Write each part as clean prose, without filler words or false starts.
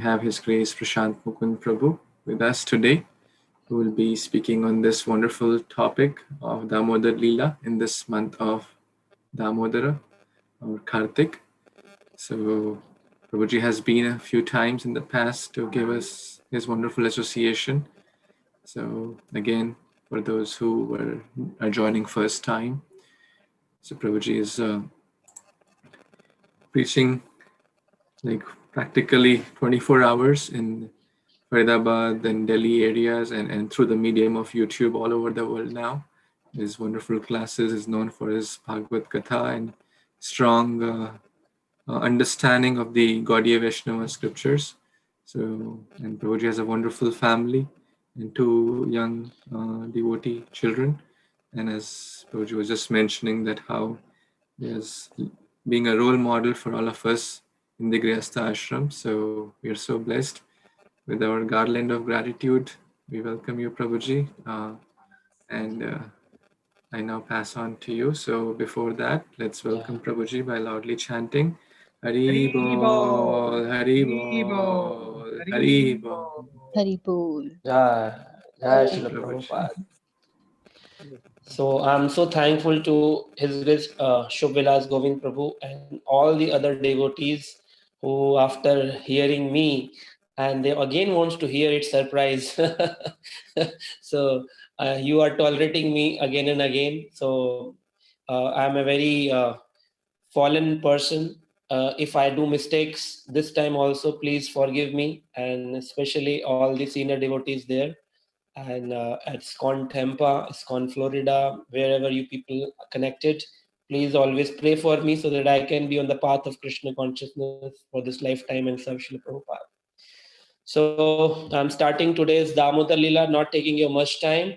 have His Grace Prashant Mukunda Prabhu with us today, who will be speaking on this wonderful topic of Damodar Lila in this month of Damodara or Kartik. So, Prabhuji has been a few times in the past to give us his wonderful association. So, again, for those who are joining first time, so Prabhuji is preaching like practically 24 hours in Faridabad and Delhi areas and through the medium of YouTube all over the world now. His wonderful classes is known for his Bhagvat and strong understanding of the Gaudiya Vaishnava scriptures. So, and Prabhuji has a wonderful family and two young devotee children. And as Prabhuji was just mentioning that how there's being a role model for all of us in the Grihastha ashram. So we are so blessed. With our garland of gratitude, we welcome you, Prabhuji. And I now pass on to you. So before that, let's welcome Prabhuji by loudly chanting Hari Bol, Hari Bol, Hari Bol. Hari Bol. Jai Srila Prabhupada. So I'm so thankful to His Grace Shubh Vilas Govind Prabhu and all the other devotees who, after hearing me, and they again wants to hear it surprise. So you are tolerating me again and again. So I'm a very fallen person. If I do mistakes this time also, please forgive me, and especially all the senior devotees there. And at SCON Tampa, SCON Florida, wherever you people are connected, please always pray for me so that I can be on the path of Krishna consciousness for this lifetime and serve Srila Prabhupada. So I'm starting today's Damodar Lila, not taking you much time.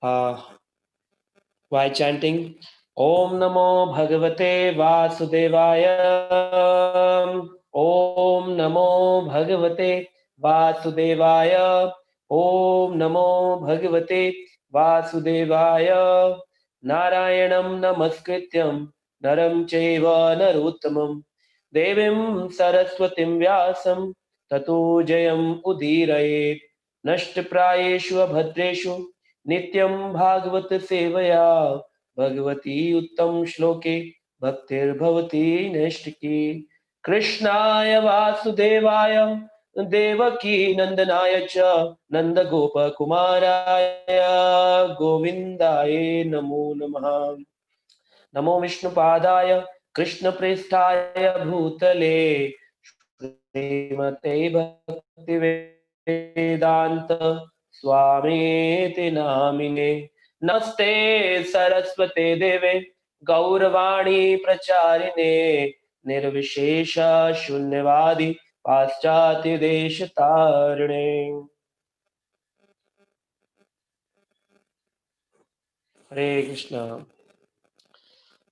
By chanting Om Namo Bhagavate Vasudevaya. Om Namo Bhagavate Vasudevaya. Om Namo Bhagavate Vasudevaya. Narayanam Namaskrityam Naram Chaiva Narottamam Devim Saraswatim Vyasam Tato Jayam Udirayet Nashtaprayeshu Abhadreshu Nityam Bhagvat Sevaya Bhagavati Uttam Shloke Bhaktir Bhavati Neshtiki Krishnaya Vasudevaya Devaki Nandanaya Cha Nanda Gopa Kumaraya Govindaya Namo Namaha Namo Vishnu Padaya Krishna Prestaya Bhutale Srimate Bhaktivedanta Swamiti Namine Namaste Saraswate Deve Gauravani Pracharine Nirvishesha Shunyavadi Paschati Deshatarine. Hare Krishna.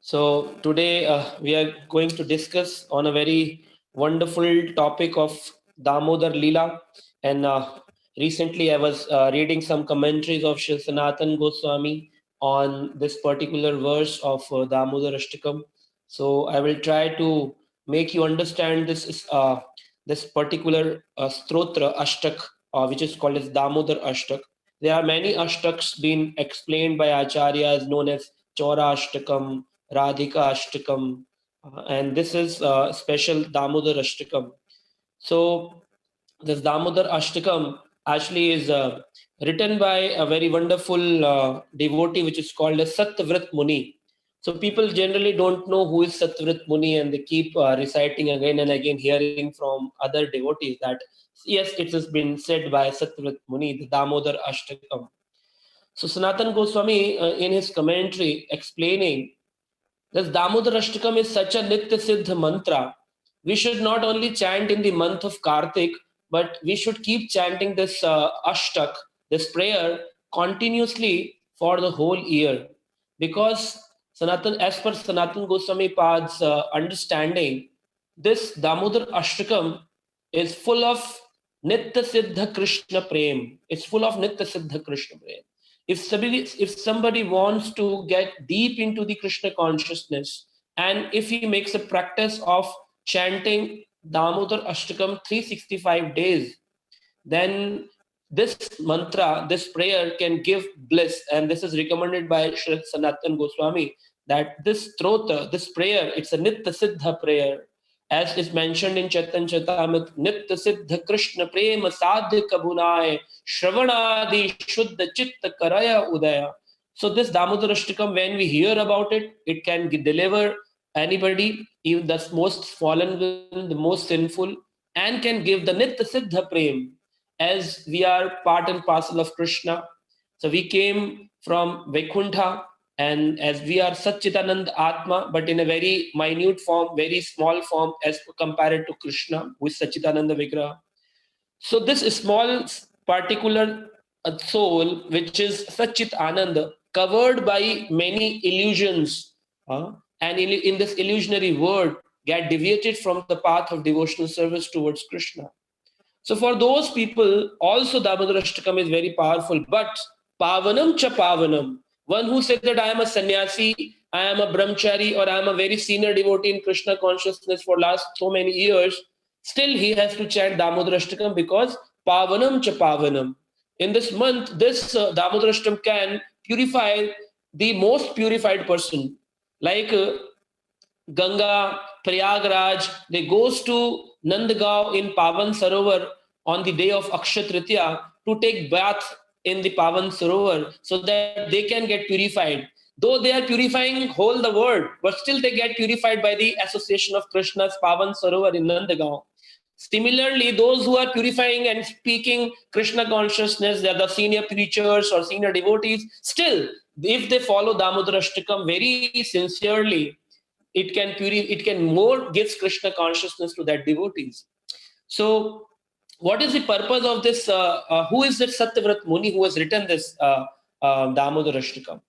So today we are going to discuss on a very wonderful topic of Damodar Lila. And recently I was reading some commentaries of Shri Sanatan Goswami on this particular verse of Damodar Ashtakam. So I will try to make you understand this this particular stotra Ashtak, which is called as Damodar Ashtak. There are many Ashtaks being explained by Acharyas known as Chaura Ashtakam, Radhika Ashtakam, and this is special Damodar Ashtakam. So this Damodar Ashtakam actually is written by a very wonderful devotee which is called as Satyavrat Muni. So people generally don't know who is Satyavrat Muni, and they keep reciting again and again, hearing from other devotees that yes, it has been said by Satyavrat Muni, the Damodar Ashtakam. So Sanatan Goswami in his commentary explaining this Damodar Ashtakam is such a Nitya Siddha mantra. We should not only chant in the month of Kartik, but we should keep chanting this Ashtak, this prayer, continuously for the whole year. Because as per Sanatan Goswami Pad's understanding, this Damodar Ashtakam is full of Nitya Siddha Krishna Prem. It's full of Nitya Siddha Krishna Prem. If somebody wants to get deep into the Krishna consciousness, and if he makes a practice of chanting Damodar Ashtakam 365 days, then this mantra, this prayer can give bliss. And this is recommended by Sri Sanatan Goswami, that this strota, this prayer, it's a Nitya Siddha prayer. As is mentioned in Chaitanya Charitamrita, Nitya Siddha Kṛṣṇa Prema Sadhya Kabunaya Shravanadi Shuddha Chitta Karaya Udaya. So this Damodar Ashtakam, when we hear about it, it can deliver anybody, even the most fallen, the most sinful, and can give the Nitya Siddha Prem, as we are part and parcel of Kṛṣṇa. So we came from Vaikuntha, and as we are Satchitanand Atma, but in a very minute form, very small form as compared to Kṛṣṇa, who is Satchitananda Vigraha. So this small particular soul, which is Satchit Ananda, covered by many illusions, and in this illusionary world, get deviated from the path of devotional service towards Kṛṣṇa. So for those people, also Damodar Ashtakam is very powerful. But Pavanam cha Pavanam, one who said that I am a sannyasi, I am a brahmachari, or I am a very senior devotee in Kṛṣṇa consciousness for last so many years, still he has to chant Damodar Ashtakam, because Pavanam cha Pavanam. In this month, this Damodar Ashtakam can purify the most purified person. Like Ganga, Prayagraj, they goes to Nandgaon in Pavan Sarovar on the day of Akshay Tritiya to take bath in the Pavan Sarovar so that they can get purified. Though they are purifying whole the world, but still they get purified by the association of Krishna's Pavan Sarovar in Nandgaon. Similarly, those who are purifying and speaking Krishna consciousness, they are the senior preachers or senior devotees, still, if they follow Damodar Ashtakam very sincerely, it can more gives Krishna consciousness to that devotees. So what is the purpose of this? Who is that Satyavrat Muni who has written this Damodar Ashtakam?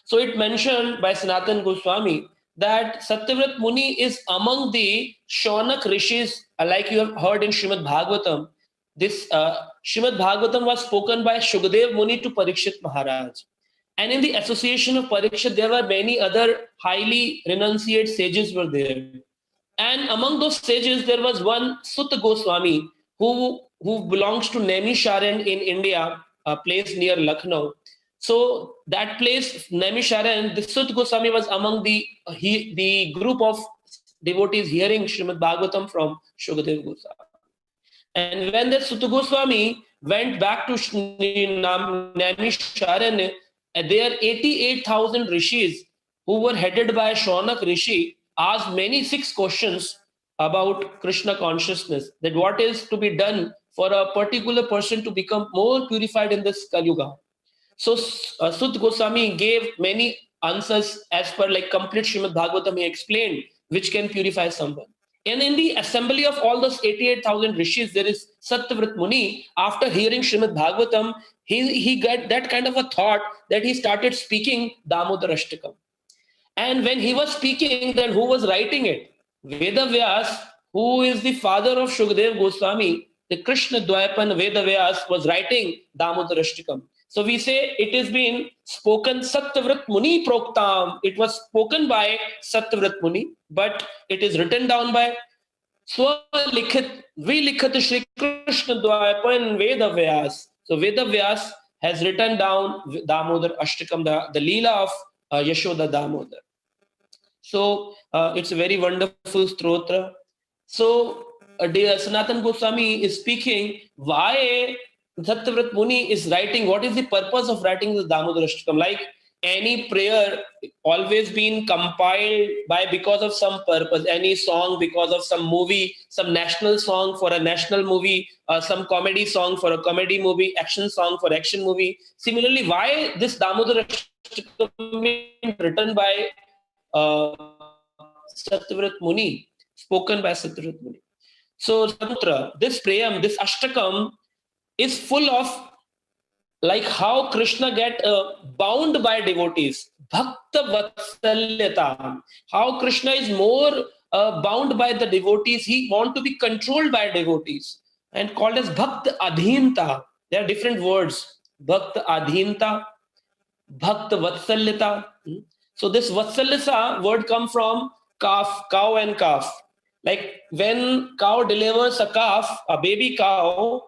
So it mentioned by Sanatan Goswami that Satyavrat Muni is among the Shaunak rishis, like you have heard in Śrīmad-Bhāgavatam. This Śrīmad-Bhāgavatam was spoken by Shukadev Muni to Parikshit Maharaj. And in the association of Parikshit, there were many other highly renunciate sages were there. And among those sages, there was one Sutta Goswami who belongs to Naimisharan in India, a place near Lucknow. So that place, Naimisharan, the Sutta Goswami was among the group of devotees hearing Śrīmad-Bhāgavatam from Shukadev Goswami. And when the Sutta Goswami went back to Naimisharan, there 88,000 rishis who were headed by Shaunak Rishi asked many 6 questions about Krishna consciousness, that what is to be done for a particular person to become more purified in this Kali Yuga. So Sutta Goswami gave many answers as per like complete Śrīmad-Bhāgavatam. He explained which can purify someone. And in the assembly of all those 88,000 rishis, there is Satyavrat Muni. After hearing Śrīmad-Bhāgavatam, he got that kind of a thought that he started speaking Damodar Ashtakam. And when he was speaking, then who was writing it? Veda Vyas, who is the father of Shukadev Goswami, the Krishna Dvaipan Veda Vyas was writing Damodar Ashtakam. So we say it is been spoken Satyavrat Muni Proktam. It was spoken by Satyavrat Muni, but it is written down by Swalikhit Vilikhat Shri Krishna Dvaipan Veda Vyas. So Veda Vyas has written down Damodar Ashtakam, the Leela of Yashoda Damodar. So it's a very wonderful stotra. So Sanatan Goswami is speaking why Satyavrat Muni is writing, what is the purpose of writing the Damodar Ashtakam? Like any prayer always been compiled by because of some purpose, any song because of some movie, some national song for a national movie, some comedy song for a comedy movie, action song for action movie. Similarly, why this Damodar Ashtakam written by Satyavrat Muni, spoken by Satyavrat Muni. So this prayam, this Ashtakam is full of like how Krishna get bound by devotees. Bhakta Vatsalyata. How Krishna is more bound by the devotees. He want to be controlled by devotees and called as Bhakta Adhinta. There are different words. Bhakta Adhinta, Bhakta Vatsalyata. So this Vatsalyata word come from calf, cow and calf. Like when cow delivers a calf, a baby cow,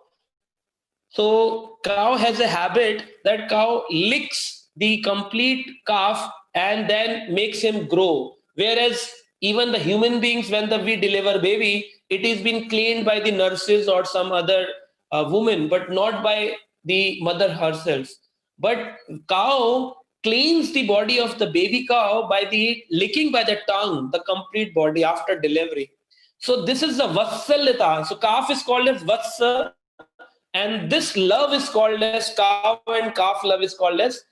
so cow has a habit that cow licks the complete calf and then makes him grow. Whereas even the human beings, when we deliver baby, it is been cleaned by the nurses or some other woman, but not by the mother herself. But cow cleans the body of the baby cow by the licking by the tongue, the complete body after delivery. So this is the vatsalita. So calf is called as vatsa, and this love is called as cow and calf love is called as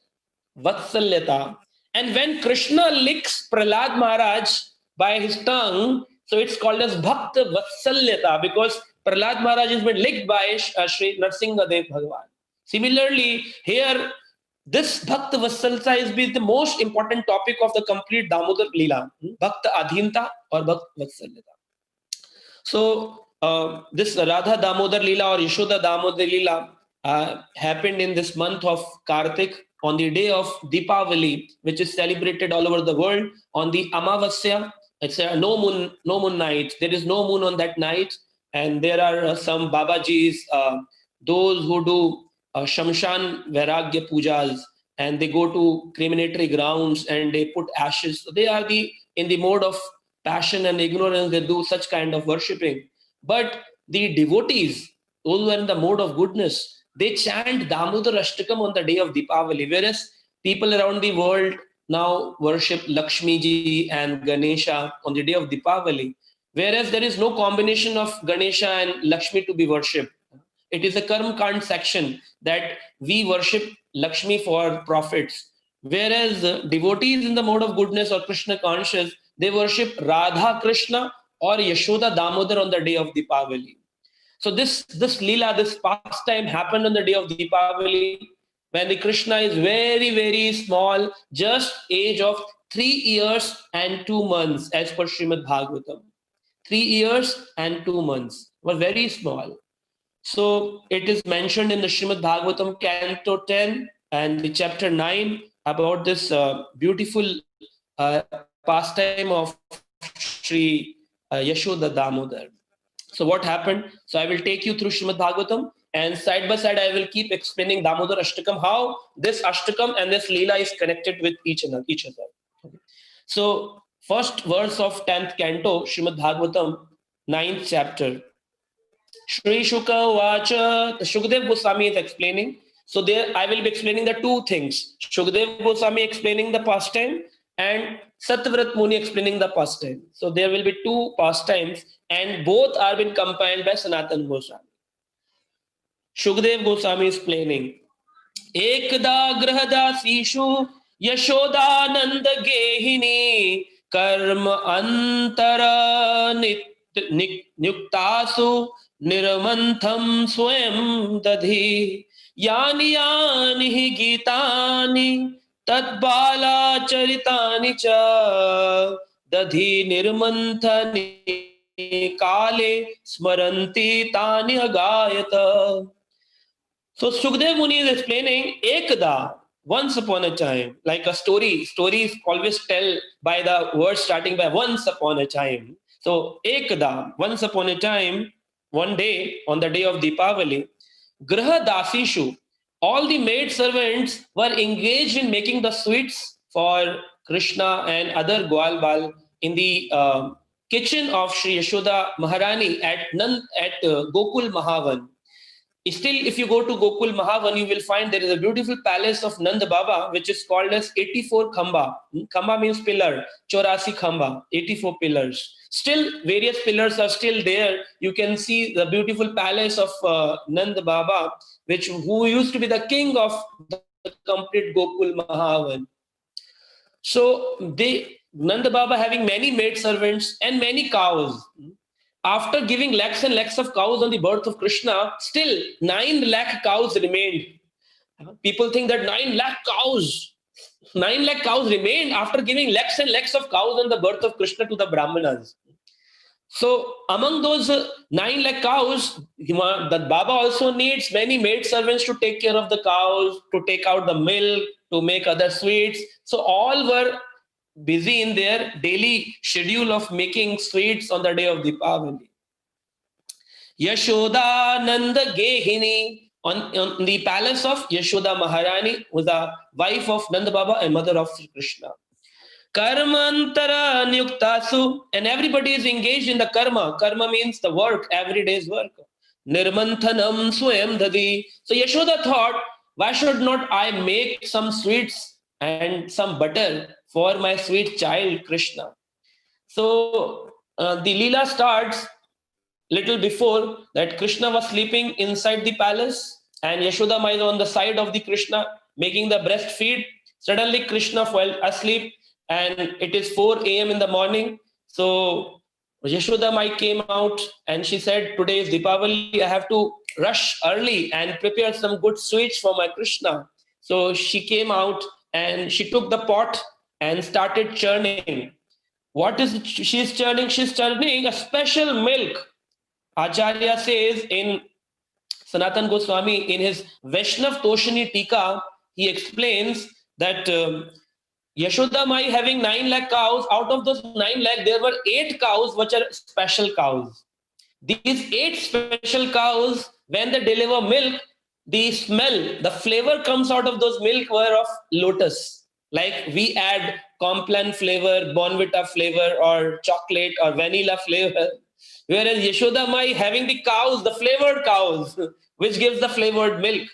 vatsalyata. And when Krishna licks Prahlad Maharaj by his tongue, so it's called as bhakta vatsalyata, because Prahlad Maharaj has been licked by Sri Narsingadev Bhagavan. Similarly, here this bhakta vatsalyata is the most important topic of the complete Damodar Lila, bhakta adhinta or bhakta vatsalyata. So this Radha Damodar Lila or Yashoda Damodar Lila happened in this month of Kartik on the day of Deepavali, which is celebrated all over the world on the Amavasya. It's a no moon night. There is no moon on that night, and there are some Babajis, those who do Shamshan Vairagya pujas, and they go to crematory grounds and they put ashes. So they are in the mode of passion and ignorance. They do such kind of worshipping. But the devotees, those who are in the mode of goodness, they chant Damodar Ashtakam on the day of Deepavali, whereas people around the world now worship Lakshmi ji and Ganesha on the day of Deepavali, whereas there is no combination of Ganesha and Lakshmi to be worshipped. It is a Karm Kand section that we worship Lakshmi for profits, whereas devotees in the mode of goodness or Krishna conscious, they worship Radha Krishna or Yashoda Damodar on the day of Deepavali. So this Leela, this pastime happened on the day of Deepavali when the Krishna is very, very small, just age of 3 years and 2 months as per Śrīmad-Bhāgavatam. 3 years and 2 months, were very small. So it is mentioned in the Śrīmad-Bhāgavatam Canto 10 and the chapter 9 about this beautiful pastime of Sri Yashoda Damodar. So what happened? So I will take you through Śrīmad-Bhāgavatam, and side by side I will keep explaining Damodar Ashtakam, how this Ashtakam and this Leela is connected with each other. Okay. So first verse of 10th canto, Śrīmad-Bhāgavatam, 9th chapter. Shri Shuka Vacha, the Shukdev Goswami is explaining. So there I will be explaining the two things. Shukdev Goswami explaining the pastime and Satyavrat Muni explaining the pastime. So there will be two pastimes and both are been compiled by Sanatan Goswami. Shukdev Goswami is explaining. Ekada grahadasishu Yashodananda Gehini Karma Antara Nyuktasu Niramantham Swayam Dadhi Yani Yani hi Gitani Tadbala Charitani Cha Dadhi Nirmanthani Kale Smaranti Tani Agayata. So Shukdev Muni is explaining Ekada, once upon a time, like a story. Stories always tell by the word starting by once upon a time. So Ekada, once upon a time, one day, on the day of Deepavali, Graha Dasishu, all the maid servants were engaged in making the sweets for Krishna and other Gwalbal in the kitchen of Sri Yashoda Maharani at Gokul Mahavan. Still, if you go to Gokul Mahavan, you will find there is a beautiful palace of Nanda Baba, which is called as 84 Khamba. Khamba means pillar, 84 Khamba, 84 pillars. Still, various pillars are still there. You can see the beautiful palace of Nanda Baba, who used to be the king of the complete Gokul Mahavan. So Nanda Baba having many maid servants and many cows. After giving lakhs and lakhs of cows on the birth of Krishna, still 9 lakh cows remained. People think that 9 lakh cows remained after giving lakhs and lakhs of cows on the birth of Krishna to the Brahmanas. So among those 9 lakh cows, that Baba also needs many maid servants to take care of the cows, to take out the milk, to make other sweets. So all were busy in their daily schedule of making sweets on the day of Deepavali. Yashoda Nanda Gehini, on the palace of Yashoda Maharani, was the wife of Nanda Baba and mother of Sri Krishna. Karmantara Nyuktasu, and everybody is engaged in the karma. Karma means the work, everyday's work. Nirmanthanam Swayam Dadi. So Yashoda thought, why should not I make some sweets and some butter for my sweet child Krishna? So the Leela starts little before that. Krishna was sleeping inside the palace and Yashoda Mai is on the side of the Krishna making the breastfeed. Suddenly Krishna fell asleep and it is 4 a.m. in the morning. So Yashoda Mai came out and she said, today is Deepavali, I have to rush early and prepare some good sweets for my Krishna. So she came out and she took the pot and started churning. What is she's churning? She's churning a special milk. Acharya says in Sanatan Goswami, in his Vaishnav Toshini Tika, he explains that Yashoda Mai having 9 lakh cows, out of those 9 lakh, there were 8 cows which are special cows. These 8 special cows, when they deliver milk, the smell, the flavor comes out of those milk were of lotus. Like we add Complan flavor, Bonvita flavor, or chocolate or vanilla flavor. Whereas Yashoda Mai having the cows, the flavored cows, which gives the flavored milk.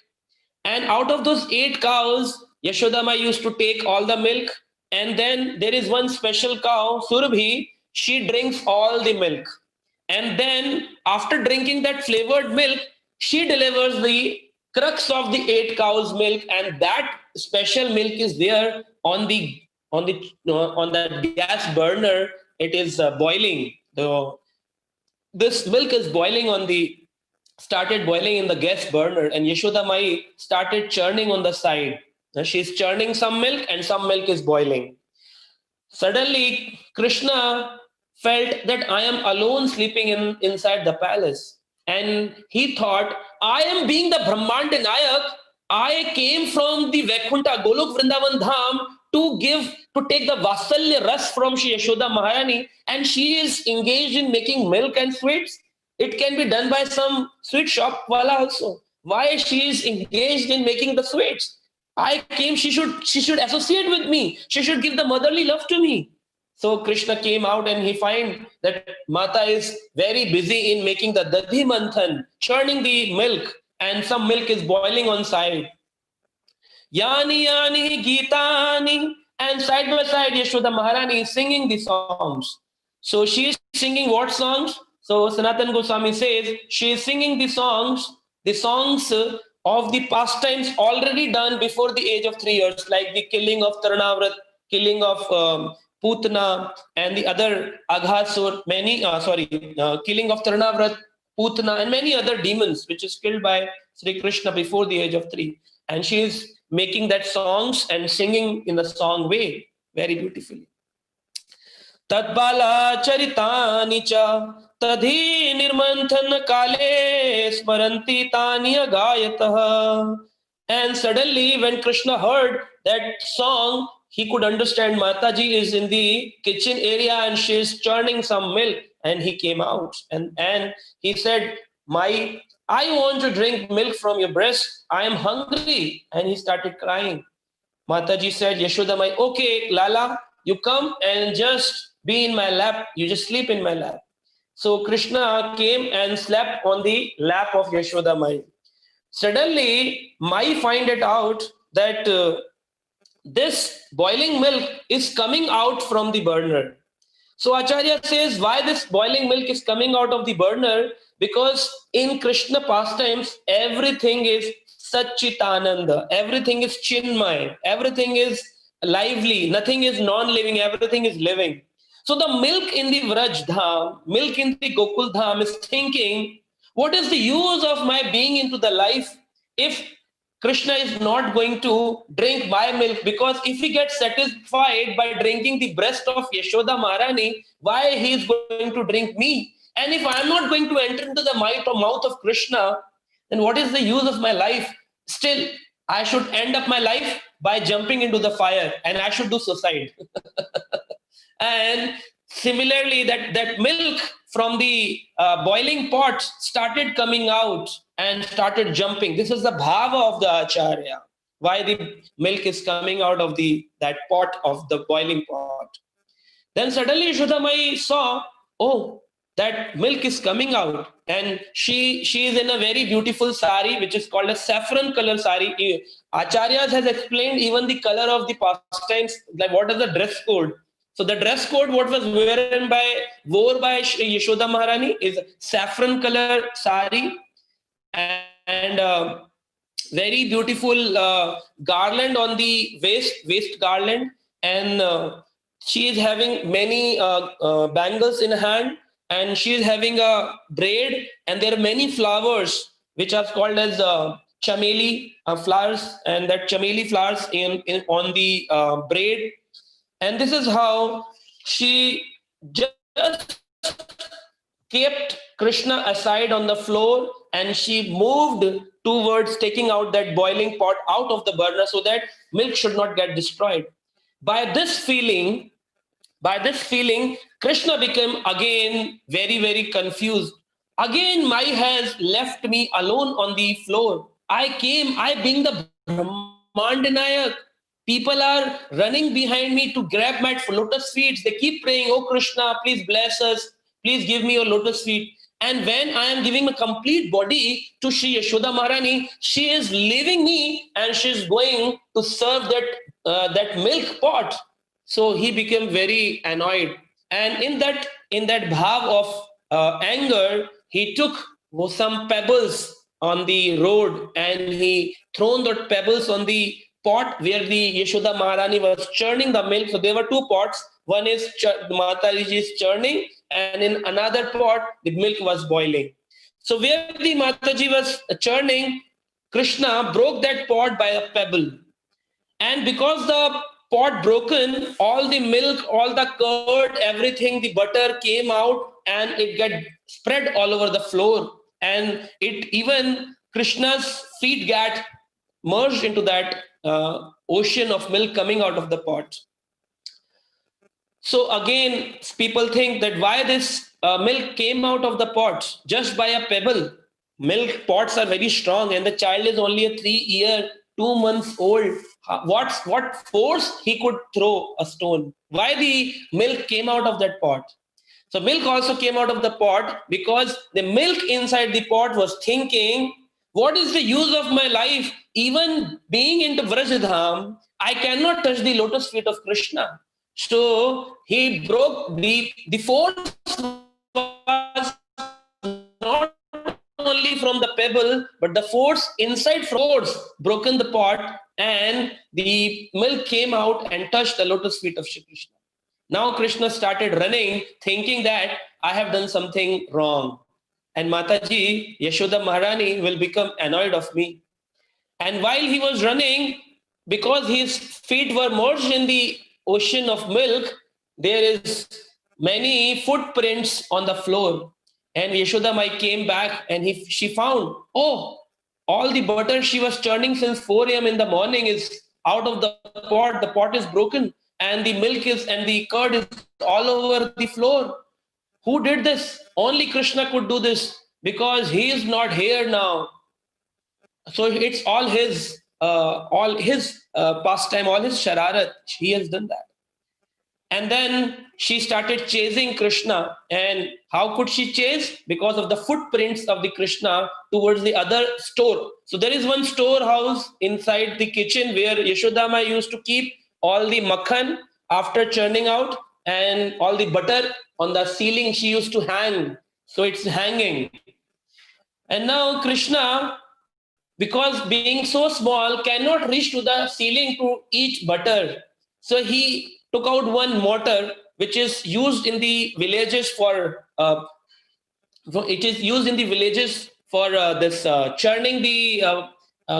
And out of those 8 cows, Yashoda Mai used to take all the milk. And then there is one special cow, Surabhi, she drinks all the milk. And then after drinking that flavored milk, she delivers the crux of the 8 cows' milk, and that special milk is there on the gas burner. It is boiling. This milk is boiling started boiling in the gas burner, and Yashoda Mai started churning on the side. Now she's churning some milk and some milk is boiling. Suddenly, Krishna felt that I am alone sleeping inside the palace. And he thought, I am being the Brahmanda Nayak. I came from the Vaikuntha Golok Vrindavan Dham to take the Vasalya Ras from Shri Yashoda Maharani, and she is engaged in making milk and sweets. It can be done by some sweet shop wala also. Why she is engaged in making the sweets? I came, she should associate with me. She should give the motherly love to me. So Krishna came out and he find that Mata is very busy in making the Dadhi Manthan, churning the milk, and some milk is boiling on side. Yani Yani Gitani, and side by side Yashoda Maharani is singing the songs. So she is singing what songs? So Sanatan Goswami says she is singing the songs of the pastimes already done before the age of 3 years, like the killing of Tarnavrat, killing of Putna, and the other Aghasur, killing of Tarnavrat, Putna, and many other demons, which is killed by Sri Krishna before the age of 3. And she is making that songs and singing in the song way, very beautifully. Tadbala charitani cha tadhi nirmanthan kale smaranti tani agayatah. And suddenly when Krishna heard that song, he could understand Mataji is in the kitchen area and she is churning some milk, and he came out and he said, I want to drink milk from your breast. I am hungry. And he started crying. Mataji said, Yashoda Mai, okay, Lala, you come and just be in my lap. You just sleep in my lap. So Krishna came and slept on the lap of Yashoda Mai. Suddenly, Mai find it out that this boiling milk is coming out from the burner. So Acharya says, why this boiling milk is coming out of the burner? Because in Krishna pastimes, everything is Satchitananda, everything is Chinmay, everything is lively, nothing is non-living, everything is living. So the milk in the Vraj Dham, milk in the Gokul Dham is thinking, what is the use of my being into the life if Krishna is not going to drink my milk? Because if he gets satisfied by drinking the breast of Yashoda Maharani, why he is going to drink me? And if I am not going to enter into the mouth of Krishna, then what is the use of my life? Still, I should end up my life by jumping into the fire, and I should do suicide. And similarly, that milk from the boiling pot started coming out and started jumping. This is the bhava of the acharya, why the milk is coming out of that pot of the boiling pot. Then suddenly Yashodamai saw, oh, that milk is coming out, and she is in a very beautiful sari, which is called a saffron color sari. Acharyas has explained even the color of the pastimes, like what is the dress code. So the dress code what was wore by Yashoda Maharani is saffron color sari, and very beautiful garland on the waist garland, and she is having many bangles in hand, and she is having a braid, and there are many flowers which are called as chameli flowers, and that chameli flowers in on the braid. And this is how she just kept Kṛṣṇa aside on the floor, and she moved towards taking out that boiling pot out of the burner so that milk should not get destroyed. By this feeling, Kṛṣṇa became again very, very confused. Again, Mai has left me alone on the floor. I being the Brahmandanayak. People are running behind me to grab my lotus feet. They keep praying, oh Kṛṣṇa, please bless us. Please give me your lotus feet. And when I am giving a complete body to Shri Yashoda Maharani, she is leaving me and she is going to serve that milk pot. So he became very annoyed, and in that bhav of anger, he took some pebbles on the road and he thrown the pebbles on the pot where the Yashoda Maharani was churning the milk. So there were two pots. One is Mataji is churning, and in another pot the milk was boiling. So where the Mataji was churning, Kṛṣṇa broke that pot by a pebble, and because the pot broken, all the milk, all the curd, everything, the butter came out and it got spread all over the floor, and it even Krishna's feet got merged into that ocean of milk coming out of the pot. So again, people think that why this milk came out of the pot just by a pebble. Milk pots are very strong, and the child is only a 3-year, 2 months old. What force he could throw a stone? Why the milk came out of that pot? So milk also came out of the pot because the milk inside the pot was thinking, what is the use of my life? Even being into Vrajadham, I cannot touch the lotus feet of Kṛṣṇa. So he broke the force was not only from the pebble, but the force inside force broken the pot, and the milk came out and touched the lotus feet of Shri Kṛṣṇa. Now Kṛṣṇa started running, thinking that I have done something wrong, and Mataji, Yashoda Maharani, will become annoyed of me. And while he was running, because his feet were merged in the ocean of milk, there is many footprints on the floor. And Yashoda Mai came back and she found, oh, all the butter she was churning since 4 a.m. in the morning is out of the pot is broken, and the milk and the curd is all over the floor. Who did this? Only Kṛṣṇa could do this because he is not here now. So it's all his pastime, all his shararat. He has done that. And then she started chasing Kṛṣṇa. And how could she chase? Because of the footprints of the Kṛṣṇa towards the other store. So there is one storehouse inside the kitchen where Yashodama used to keep all the makhan after churning out, and all the butter on the ceiling she used to hang. So it's hanging. And now Kṛṣṇa, because being so small, cannot reach to the ceiling to eat butter. So he took out one mortar, which is used in the villages for this churning the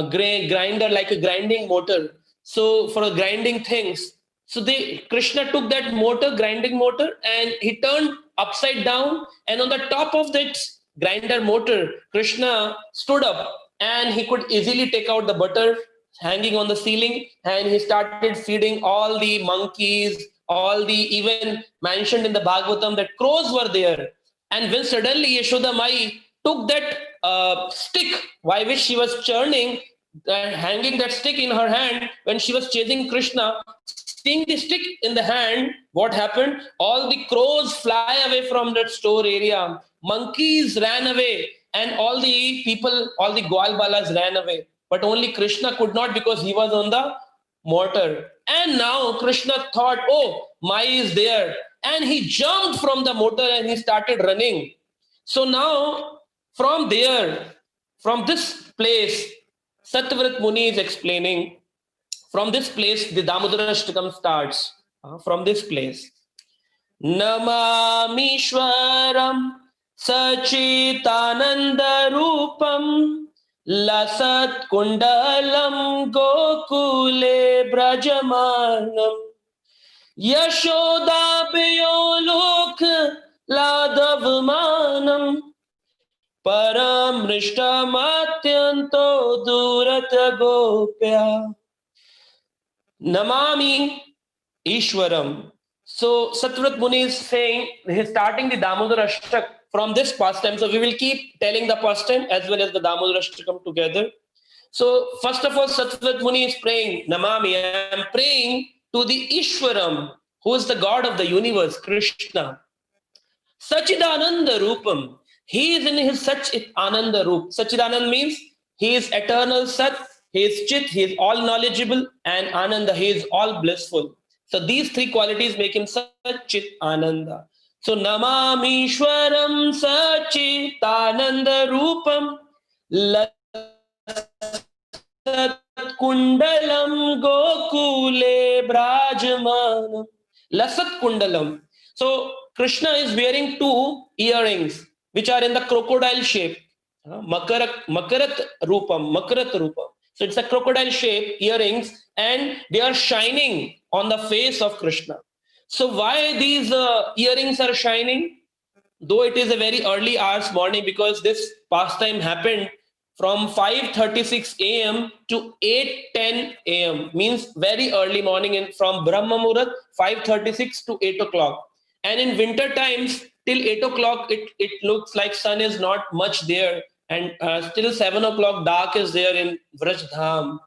grinder, like a grinding mortar. So for grinding things. So Kṛṣṇa took that grinding mortar, and he turned upside down, and on the top of that grinder mortar, Kṛṣṇa stood up, and he could easily take out the butter hanging on the ceiling, and he started feeding all the monkeys, all the even mentioned in the Bhagavatam that crows were there. And when suddenly Yashoda Mai took that stick by which she was churning, hanging that stick in her hand when she was chasing Krishna, seeing the stick in the hand, what happened? All the crows fly away from that store area, monkeys ran away, and all the people, all the Gwalbalas ran away. But only Krishna could not, because he was on the mortar. And now Krishna thought, oh, Mai is there. And he jumped from the motor and he started running. So now from there, from this place, Satyavrat Muni is explaining, from this place the Damodara Ashtakam starts. From this place. Namamishwaram Sachitananda Rupam Lasat Kundalam Gokule Brajamanam Yashoda Biyolok Ladavmanam Param Rishtamatyanto Durata Gopya. Namami Ishwaram. So Satyavrat Muni is saying, he's starting the Damodara Ashtak from this pastime. So we will keep telling the pastime as well as the Damodara Ashtakam together. So first of all, Satyavrat Muni is praying, Namami, I am praying to the Ishwaram, who is the God of the universe, Kṛṣṇa. Sachidananda Rupam. He is in his Sachidananda Rup. Sachidananda means he is eternal Sat, he is Chit, he is all knowledgeable, and Ananda, he is all blissful. So these three qualities make him Sachit Ananda. So Namamishwaram Sachitananda Rupam Lasat Kundalam Gokule Brajamanam. Lasat Kundalam. So Krishna is wearing two earrings which are in the crocodile shape. Makarat Rupam. So it's a crocodile shape earrings, and they are shining on the face of Krishna. So why these earrings are shining? Though it is a very early hours morning, because this pastime happened from 5:36 a.m. to 8:10 a.m. means very early morning, and from Brahma Muhurat 5:36 to 8 o'clock. And in winter times till 8 o'clock it looks like sun is not much there, and still 7 o'clock dark is there in Vraj Dham.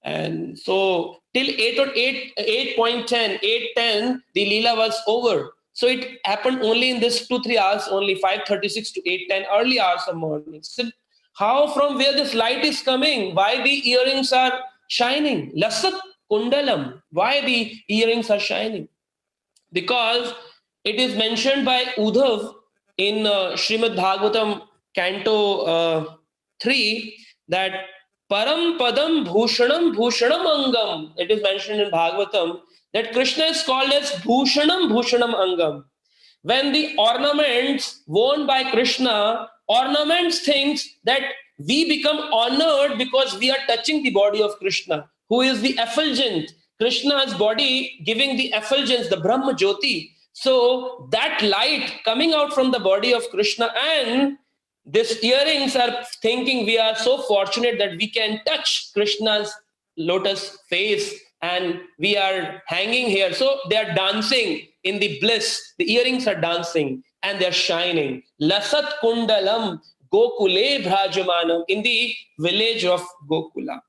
And so till 8:10 the Leela was over. So it happened only in this 2-3 hours, only 5:36 to 8:10, early hours of morning. So how, from where this light is coming? Why the earrings are shining? Lasat Kundalam. Why the earrings are shining? Because it is mentioned by Uddhav in Śrīmad-Bhāgavatam Canto 3 that Param Padam Bhushanam Angam. It is mentioned in Bhagavatam that Krishna is called as Bhushanam Angam. When the ornaments worn by Krishna, ornaments thinks that we become honored because we are touching the body of Krishna, who is the effulgent. Krishna's body giving the effulgence, the Brahma Jyoti. So that light coming out from the body of Krishna, and these earrings are thinking we are so fortunate that we can touch Krishna's lotus face and we are hanging here. So they are dancing in the bliss. The earrings are dancing and they are shining. Lasat Kundalam Gokule Bhrajamanam, in the village of Gokula.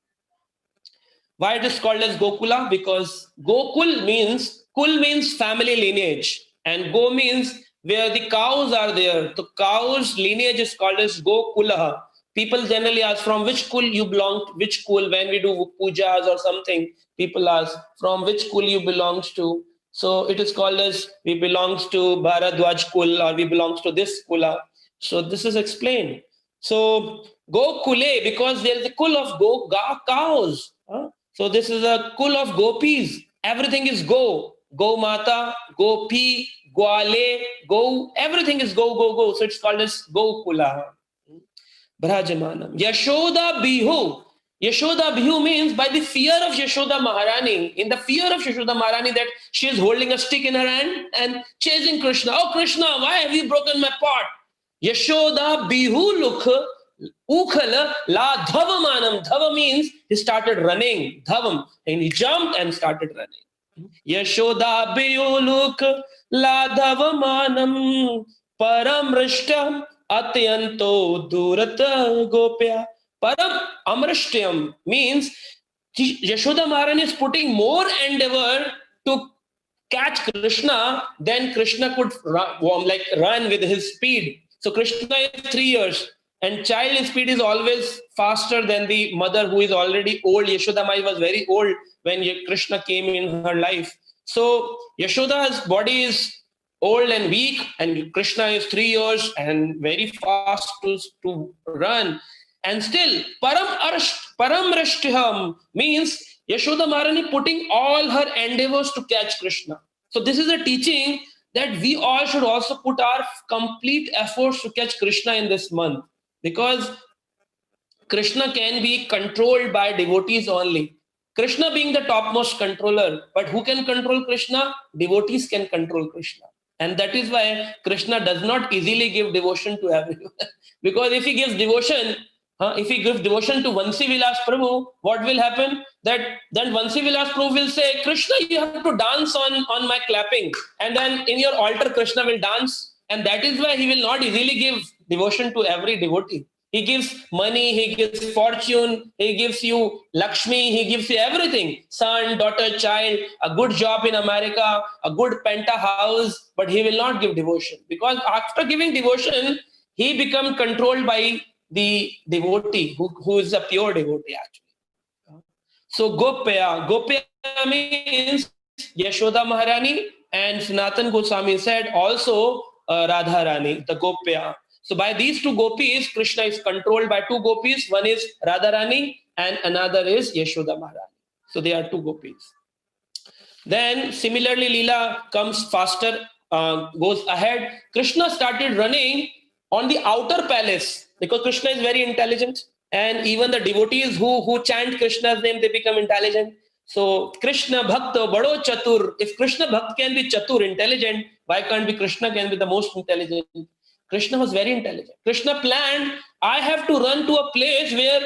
Why it is called as Gokula? Because Gokul means, Kul means family lineage, and Go means where the cows are there. The cows lineage is called as Gokula. People generally ask from which kul you belong to, which kul, when we do pujas or something, people ask from which kul you belongs to. So it is called as we belongs to Bharadwaj kul, or we belongs to this kula. So this is explained. So Gokule, because there is a kul of cows. So this is a kul of gopis. Everything is go. Go mata, gopi, gwale, go. Everything is go. So it's called as Gokula. Bhrajamanam. Yashoda Bihu. Yashoda Bihu means by the fear of Yashoda Maharani. In the fear of Yashoda Maharani that she is holding a stick in her hand and chasing Krishna. Oh Krishna, why have you broken my pot? Yashoda Bihu Lukha Ukhala La Dhavamanam. Dhava means he started running. Dhavam. And he jumped and started running. Yashoda Biyuluk Ladhavamanam Paramrishtam Atyanto Durata Gopya. Param Amrishtyam means Yashoda Maharani is putting more endeavor to catch Krishna than Krishna could run with his speed. So Krishna is 3 years, and child speed is always faster than the mother who is already old. Yashoda Mai was very old when Krishna came in her life. So Yashoda's body is old and weak, and Krishna is 3 years and very fast to run. And still, Paramrishtiham means Yashoda Maharani putting all her endeavors to catch Krishna. So this is a teaching that we all should also put our complete efforts to catch Krishna in this month, because Krishna can be controlled by devotees only. Krishna being the topmost controller, but who can control Krishna? Devotees can control Krishna. And that is why Krishna does not easily give devotion to everyone. Because if he gives devotion, to Vansi Vilas Prabhu, what will happen? That then Vansi Vilas Prabhu will say, Krishna, you have to dance on my clapping. And then in your altar, Krishna will dance. And that is why he will not easily give devotion to every devotee. He gives money, he gives fortune, he gives you Lakshmi, he gives you everything. Son, daughter, child, a good job in America, a good penthouse, but he will not give devotion. Because after giving devotion, he becomes controlled by the devotee, who is a pure devotee actually. So Gopya means Yashoda Maharani, and Sanatan Goswami said also Radharani, the Gopya. So by these two gopis, Krishna is controlled by two gopis. One is Radharani and another is Yashoda Maharani. So they are two gopis. Then similarly, Leela comes faster, goes ahead. Krishna started running on the outer palace because Krishna is very intelligent. And even the devotees who chant Krishna's name, they become intelligent. So Krishna Bhakta Bado Chatur. If Krishna Bhakt can be Chatur, intelligent, why can't be Krishna can be the most intelligent? Krishna was very intelligent. Krishna planned, I have to run to a place where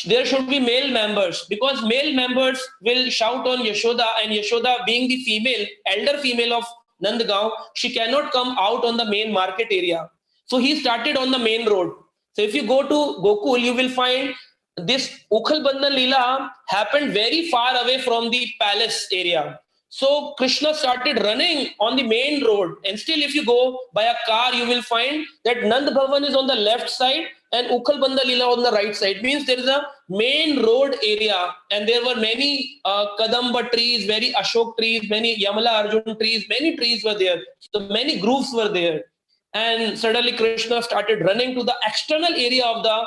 there should be male members, because male members will shout on Yashoda, and Yashoda being the female, elder female of Nandgaon, she cannot come out on the main market area. So he started on the main road. So if you go to Gokul, you will find this Ukhal Bandhan Leela happened very far away from the palace area. So Krishna started running on the main road. And still, if you go by a car, you will find that Nand Bhavan is on the left side and Ukhal Bandha Leela on the right side. Means there is a main road area, and there were many Kadamba trees, many Ashok trees, many Yamala Arjun trees, many trees were there. So many groves were there. And suddenly Krishna started running to the external area of the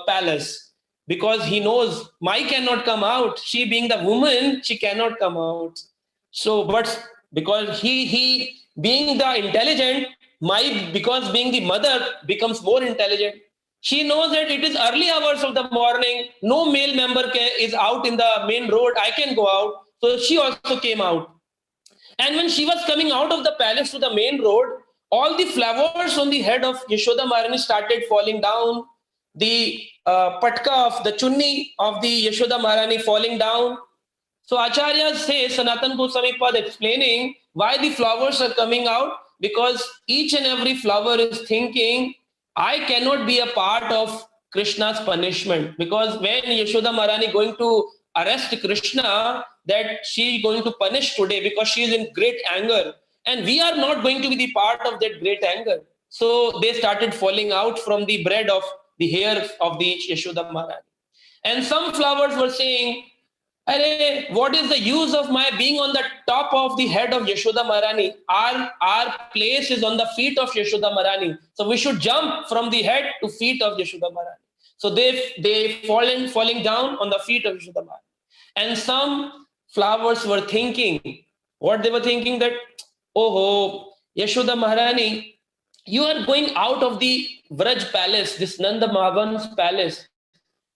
palace, because he knows Mai cannot come out. She being the woman, she cannot come out. So, but because he being the intelligent, Mai, because being the mother, becomes more intelligent. She knows that it is early hours of the morning. No male member is out in the main road. I can go out. So she also came out. And when she was coming out of the palace to the main road, all the flowers on the head of Yashoda Maharani started falling down. The patka of the chunni of the Yashoda Maharani falling down. So Acharyas say, Sanatan Goswami Pad explaining why the flowers are coming out, because each and every flower is thinking, I cannot be a part of Krishna's punishment. Because when Yashoda Maharani going to arrest Krishna, that she is going to punish today because she is in great anger. And we are not going to be the part of that great anger. So they started falling out from the bread of the hair of the Yashoda Maharani. And some flowers were saying, what is the use of my being on the top of the head of Yashoda Maharani? Our place is on the feet of Yashoda Maharani. So we should jump from the head to feet of Yashoda Maharani. So they falling down on the feet of Yashoda Maharani. And some flowers were thinking, what they were thinking, that, oh, Yashoda Maharani, you are going out of the Vraj palace, this Nanda Mahavan's palace.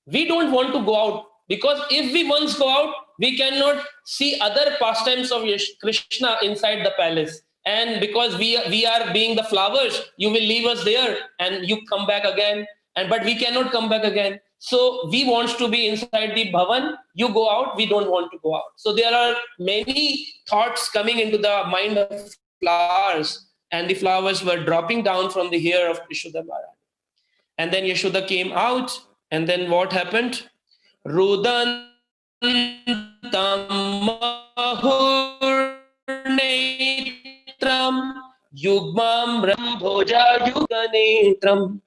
We don't want to go out, because if we once go out, we cannot see other pastimes of Krishna inside the palace. And because we are being the flowers, you will leave us there and you come back again. But we cannot come back again. So we want to be inside the bhavan, you go out, we don't want to go out. So there are many thoughts coming into the mind of flowers, and the flowers were dropping down from the hair of Yashoda Maharani. And then Yashoda came out, and then what happened? Rudantam mahurnetram yugmam bhoja yuganetram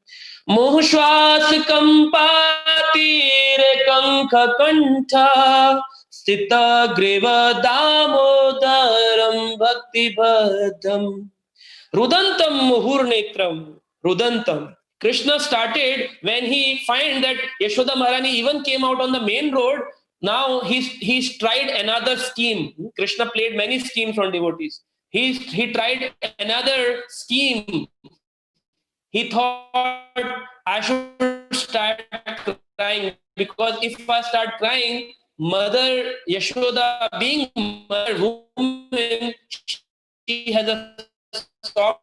mohshwas kampatir kankha kantha stita greva damodaram bhakti bhaddham. Rudantam muhurnetram. Rudantam. Krishna started when he find that Yashoda Maharani even came out on the main road. Now he's tried another scheme. Krishna played many schemes on devotees. He tried another scheme. He thought, I should start crying, because if I start crying, Mother Yashoda, being mother woman, she has a soft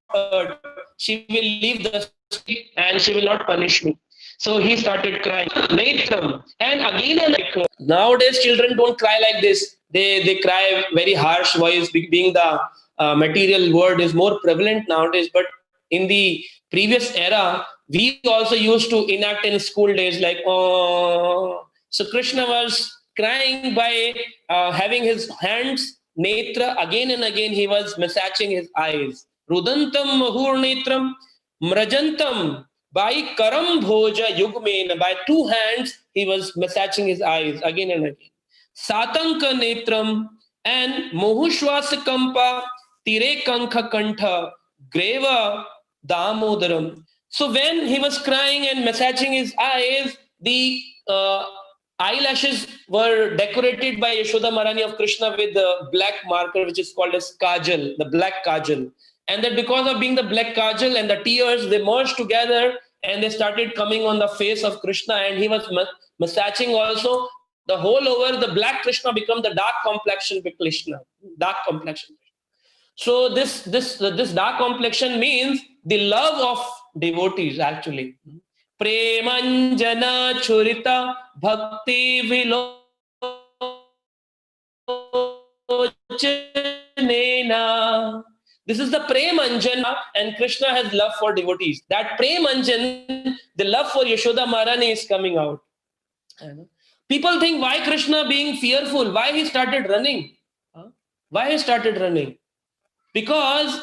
heart. She will leave the street and she will not punish me. So he started crying. Netram. And again and again. Nowadays children don't cry like this. They cry very harsh voice, being the material word is more prevalent nowadays. But in the previous era, we also used to enact in school days like, oh. So Krishna was crying by having his hands, netra, again and again he was massaging his eyes. Rudantam mahur netram, mrajantam, by karam bhoja yugmen, by two hands he was massaging his eyes again and again. Satanka netram, and mohushwasa kampa tire kankha kantha greva damodaram. So when he was crying and massaging his eyes, the eyelashes were decorated by Yashoda Maharani of Krishna with the black marker, which is called as kajal, the black kajal. And that because of being the black kajal and the tears, they merged together and they started coming on the face of Krishna, and he was massaging also. The whole over, the black Krishna become the dark complexion Krishna, dark complexion. So this dark complexion means the love of devotees actually. Premanjana churita bhakti vilochanena. This is the Premanjana, and Krishna has love for devotees. That Premanjan, the love for Yashoda Maharani is coming out. People think, why Krishna being fearful? Why he started running? Why he started running? Because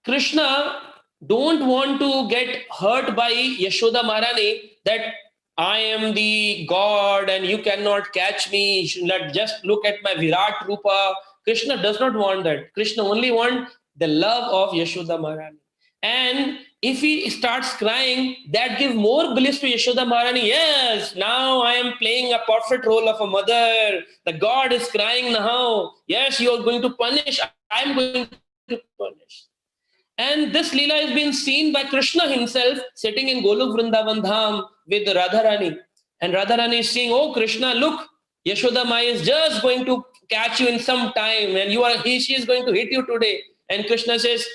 Krishna don't want to get hurt by Yashoda Maharani, that I am the God and you cannot catch me. You should not just look at my Virat Rupa. Krishna does not want that. Krishna only wants the love of Yashoda Maharani. And if he starts crying, that gives more bliss to Yashoda Maharani. Yes, now I am playing a perfect role of a mother. The God is crying now. Yes, you are going to punish. I am going to punish. And this Leela is being seen by Krishna himself sitting in Golok Vrindavan Dham with Radharani. And Radharani is saying, oh Krishna, look, Yashoda Mai is just going to catch you in some time and she is going to hit you today. And Krishna says,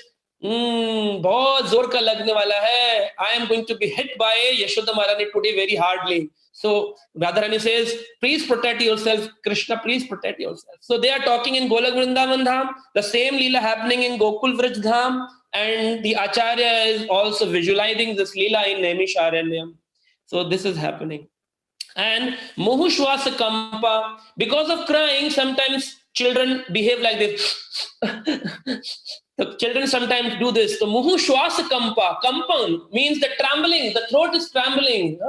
बहुत जोर का लगने वाला है. I am going to be hit by Yashoda Maharani today very hardly. So Radharani says, please protect yourself. Krishna, please protect yourself. So they are talking in Golok Vrindavan Dham. The same Leela happening in Gokul Vraj Dham. And the Acharya is also visualizing this Leela in Naimisharanyam. So this is happening. And Mohushwasa Kampa, because of crying, sometimes children behave like this. The children sometimes do this. So Mohushwasa Kampa, Kampan means the trembling, the throat is trembling.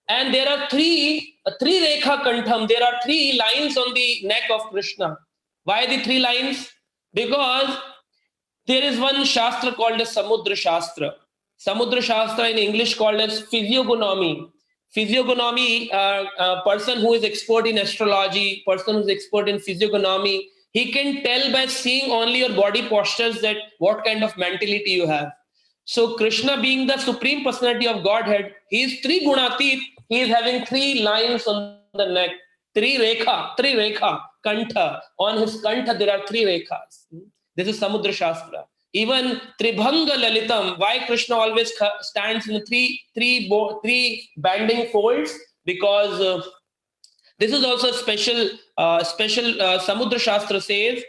And there are three Rekha Kantham, there are 3 lines on the neck of Krishna. Why the 3 lines? Because there is one Shastra called as Samudra Shastra. Samudra Shastra in English called as physiognomy. Physiognomy, a person who is expert in astrology, person who is expert in physiognomy, he can tell by seeing only your body postures that what kind of mentality you have. So Krishna being the Supreme Personality of Godhead, he is Trigunatit, he is having 3 lines on the neck. 3 rekha, kantha. On his kantha there are 3 rekhas. This is Samudra Shastra. Even Tribhanga Lalitam, why Krishna always stands in three bending folds? Because this is also special. Samudra Shastra says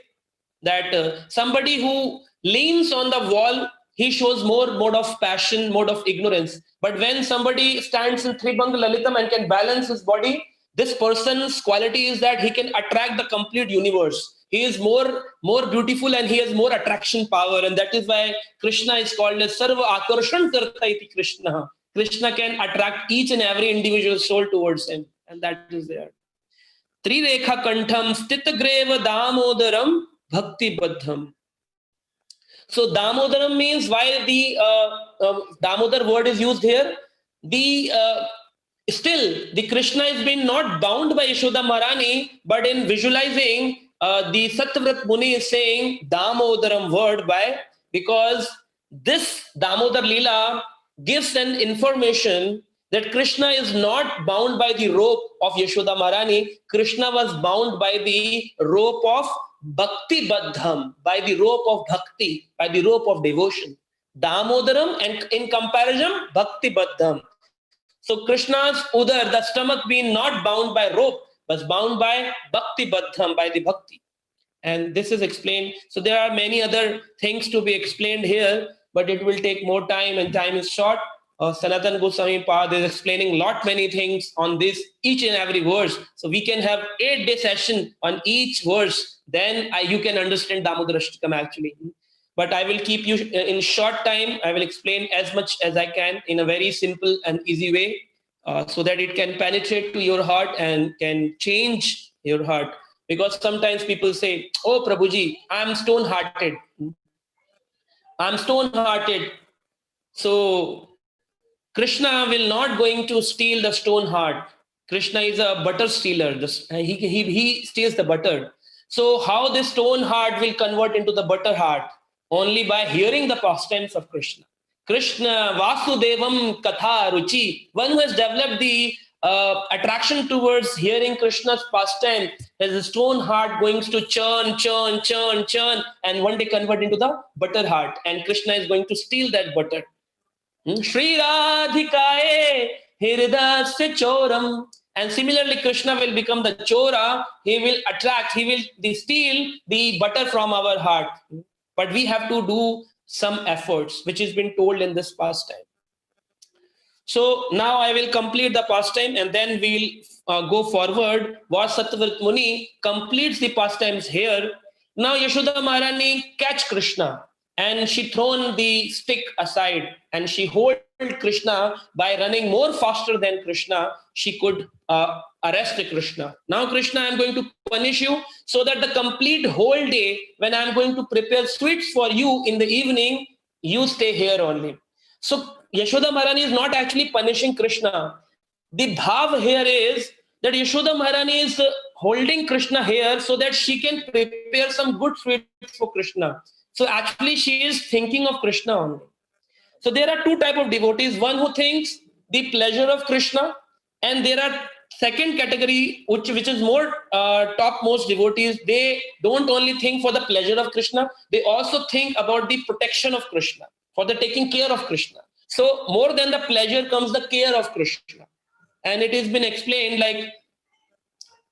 that somebody who leans on the wall, he shows more mode of passion, mode of ignorance. But when somebody stands in Tribhanga Lalitam and can balance his body, this person's quality is that he can attract the complete universe. He is more beautiful and he has more attraction power, and that is why Krishna is called as Sarva Akarshan Karta iti Krishna. Krishna can attract each and every individual soul towards him, and that is there. Trirekha Kantham Stitagreva Damodaram Bhakti Baddham. So Damodaram means, while the Damodar word is used here, the still the Krishna is being not bound by Yashoda Maharani, but in visualizing the Satyavrat Muni is saying Damodaram word by, because this Damodar Lila gives an information that Krishna is not bound by the rope of Yashoda Maharani. Krishna was bound by the rope of Bhakti Baddham, by the rope of Bhakti, by the rope of devotion. Damodaram, and in comparison, Bhakti Baddham. So Krishna's udar, the stomach, being not bound by rope, was bound by Bhakti Baddham, by the Bhakti. And this is explained. So there are many other things to be explained here, but it will take more time and time is short. Sanatan Goswami Pad is explaining many things on this, each and every verse. So we can have 8-day session on each verse. Then you can understand Damodarashtakam actually. But I will keep you in short time. I will explain as much as I can in a very simple and easy way, so that it can penetrate to your heart and can change your heart. Because sometimes people say, "Oh Prabhuji, I'm stone-hearted. I'm stone-hearted. So Krishna will not going to steal the stone heart. Krishna is a butter stealer. He steals the butter. So how this stone heart will convert into the butter heart? Only by hearing the pastimes of Krishna. Krishna Vasudevam Katha Ruchi. One who has developed the attraction towards hearing Krishna's pastime, has a stone heart going to churn, and one day convert into the butter heart. And Krishna is going to steal that butter. Shri Radhikaye Hiridasya Choram. And similarly, Krishna will become the Chora. He will attract, he will steal the butter from our heart. But we have to do some efforts, which has been told in this pastime. So now I will complete the pastime and then we will go forward. What Satyavrat Muni completes the pastimes here. Now Yashoda Maharani catch Krishna and she thrown the stick aside and she hold Krishna. By running more faster than Krishna, she could arrest Krishna. Now Krishna, I am going to punish you so that the complete whole day, when I am going to prepare sweets for you in the evening, you stay here only. So Yashoda Maharani is not actually punishing Krishna. The bhav here is that Yashoda Maharani is holding Krishna here so that she can prepare some good sweets for Krishna. So actually she is thinking of Krishna only. So there are two types of devotees. One who thinks the pleasure of Krishna, and there are second category which is more topmost devotees. They don't only think for the pleasure of Krishna, they also think about the protection of Krishna, for the taking care of Krishna. So more than the pleasure comes the care of Krishna. And it has been explained like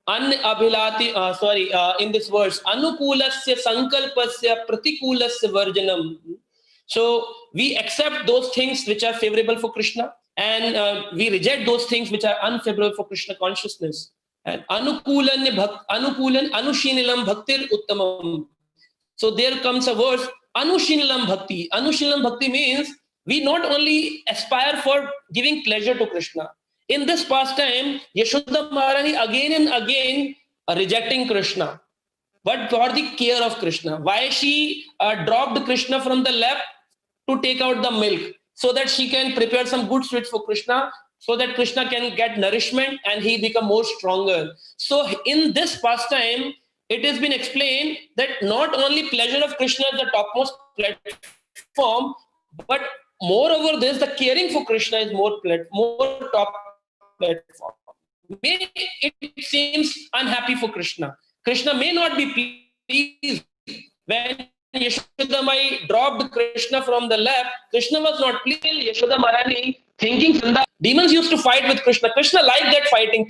in this verse, anukulasya sankalpasya pratikulasya varjanam. So we accept those things which are favorable for Krishna, and we reject those things which are unfavorable for Krishna consciousness. And anukulan anushinilam bhaktir uttamam. So there comes a verse, anushinilam bhakti. Anushinilam bhakti means we not only aspire for giving pleasure to Krishna. In this pastime, Yashoda Maharani again and again rejecting Krishna, but for the care of Krishna. Why she dropped Krishna from the lap? To take out the milk, so that she can prepare some good sweets for Krishna, so that Krishna can get nourishment and he become more stronger. So in this pastime, it has been explained that not only pleasure of Krishna is the topmost platform, but moreover this, the caring for Krishna is more top platform. May it seems unhappy for Krishna. Krishna may not be pleased when Yashoda Mai dropped Krishna from the lap, Krishna was not pleased. Yashoda Maharani thinking demons used to fight with Krishna. Krishna liked that fighting,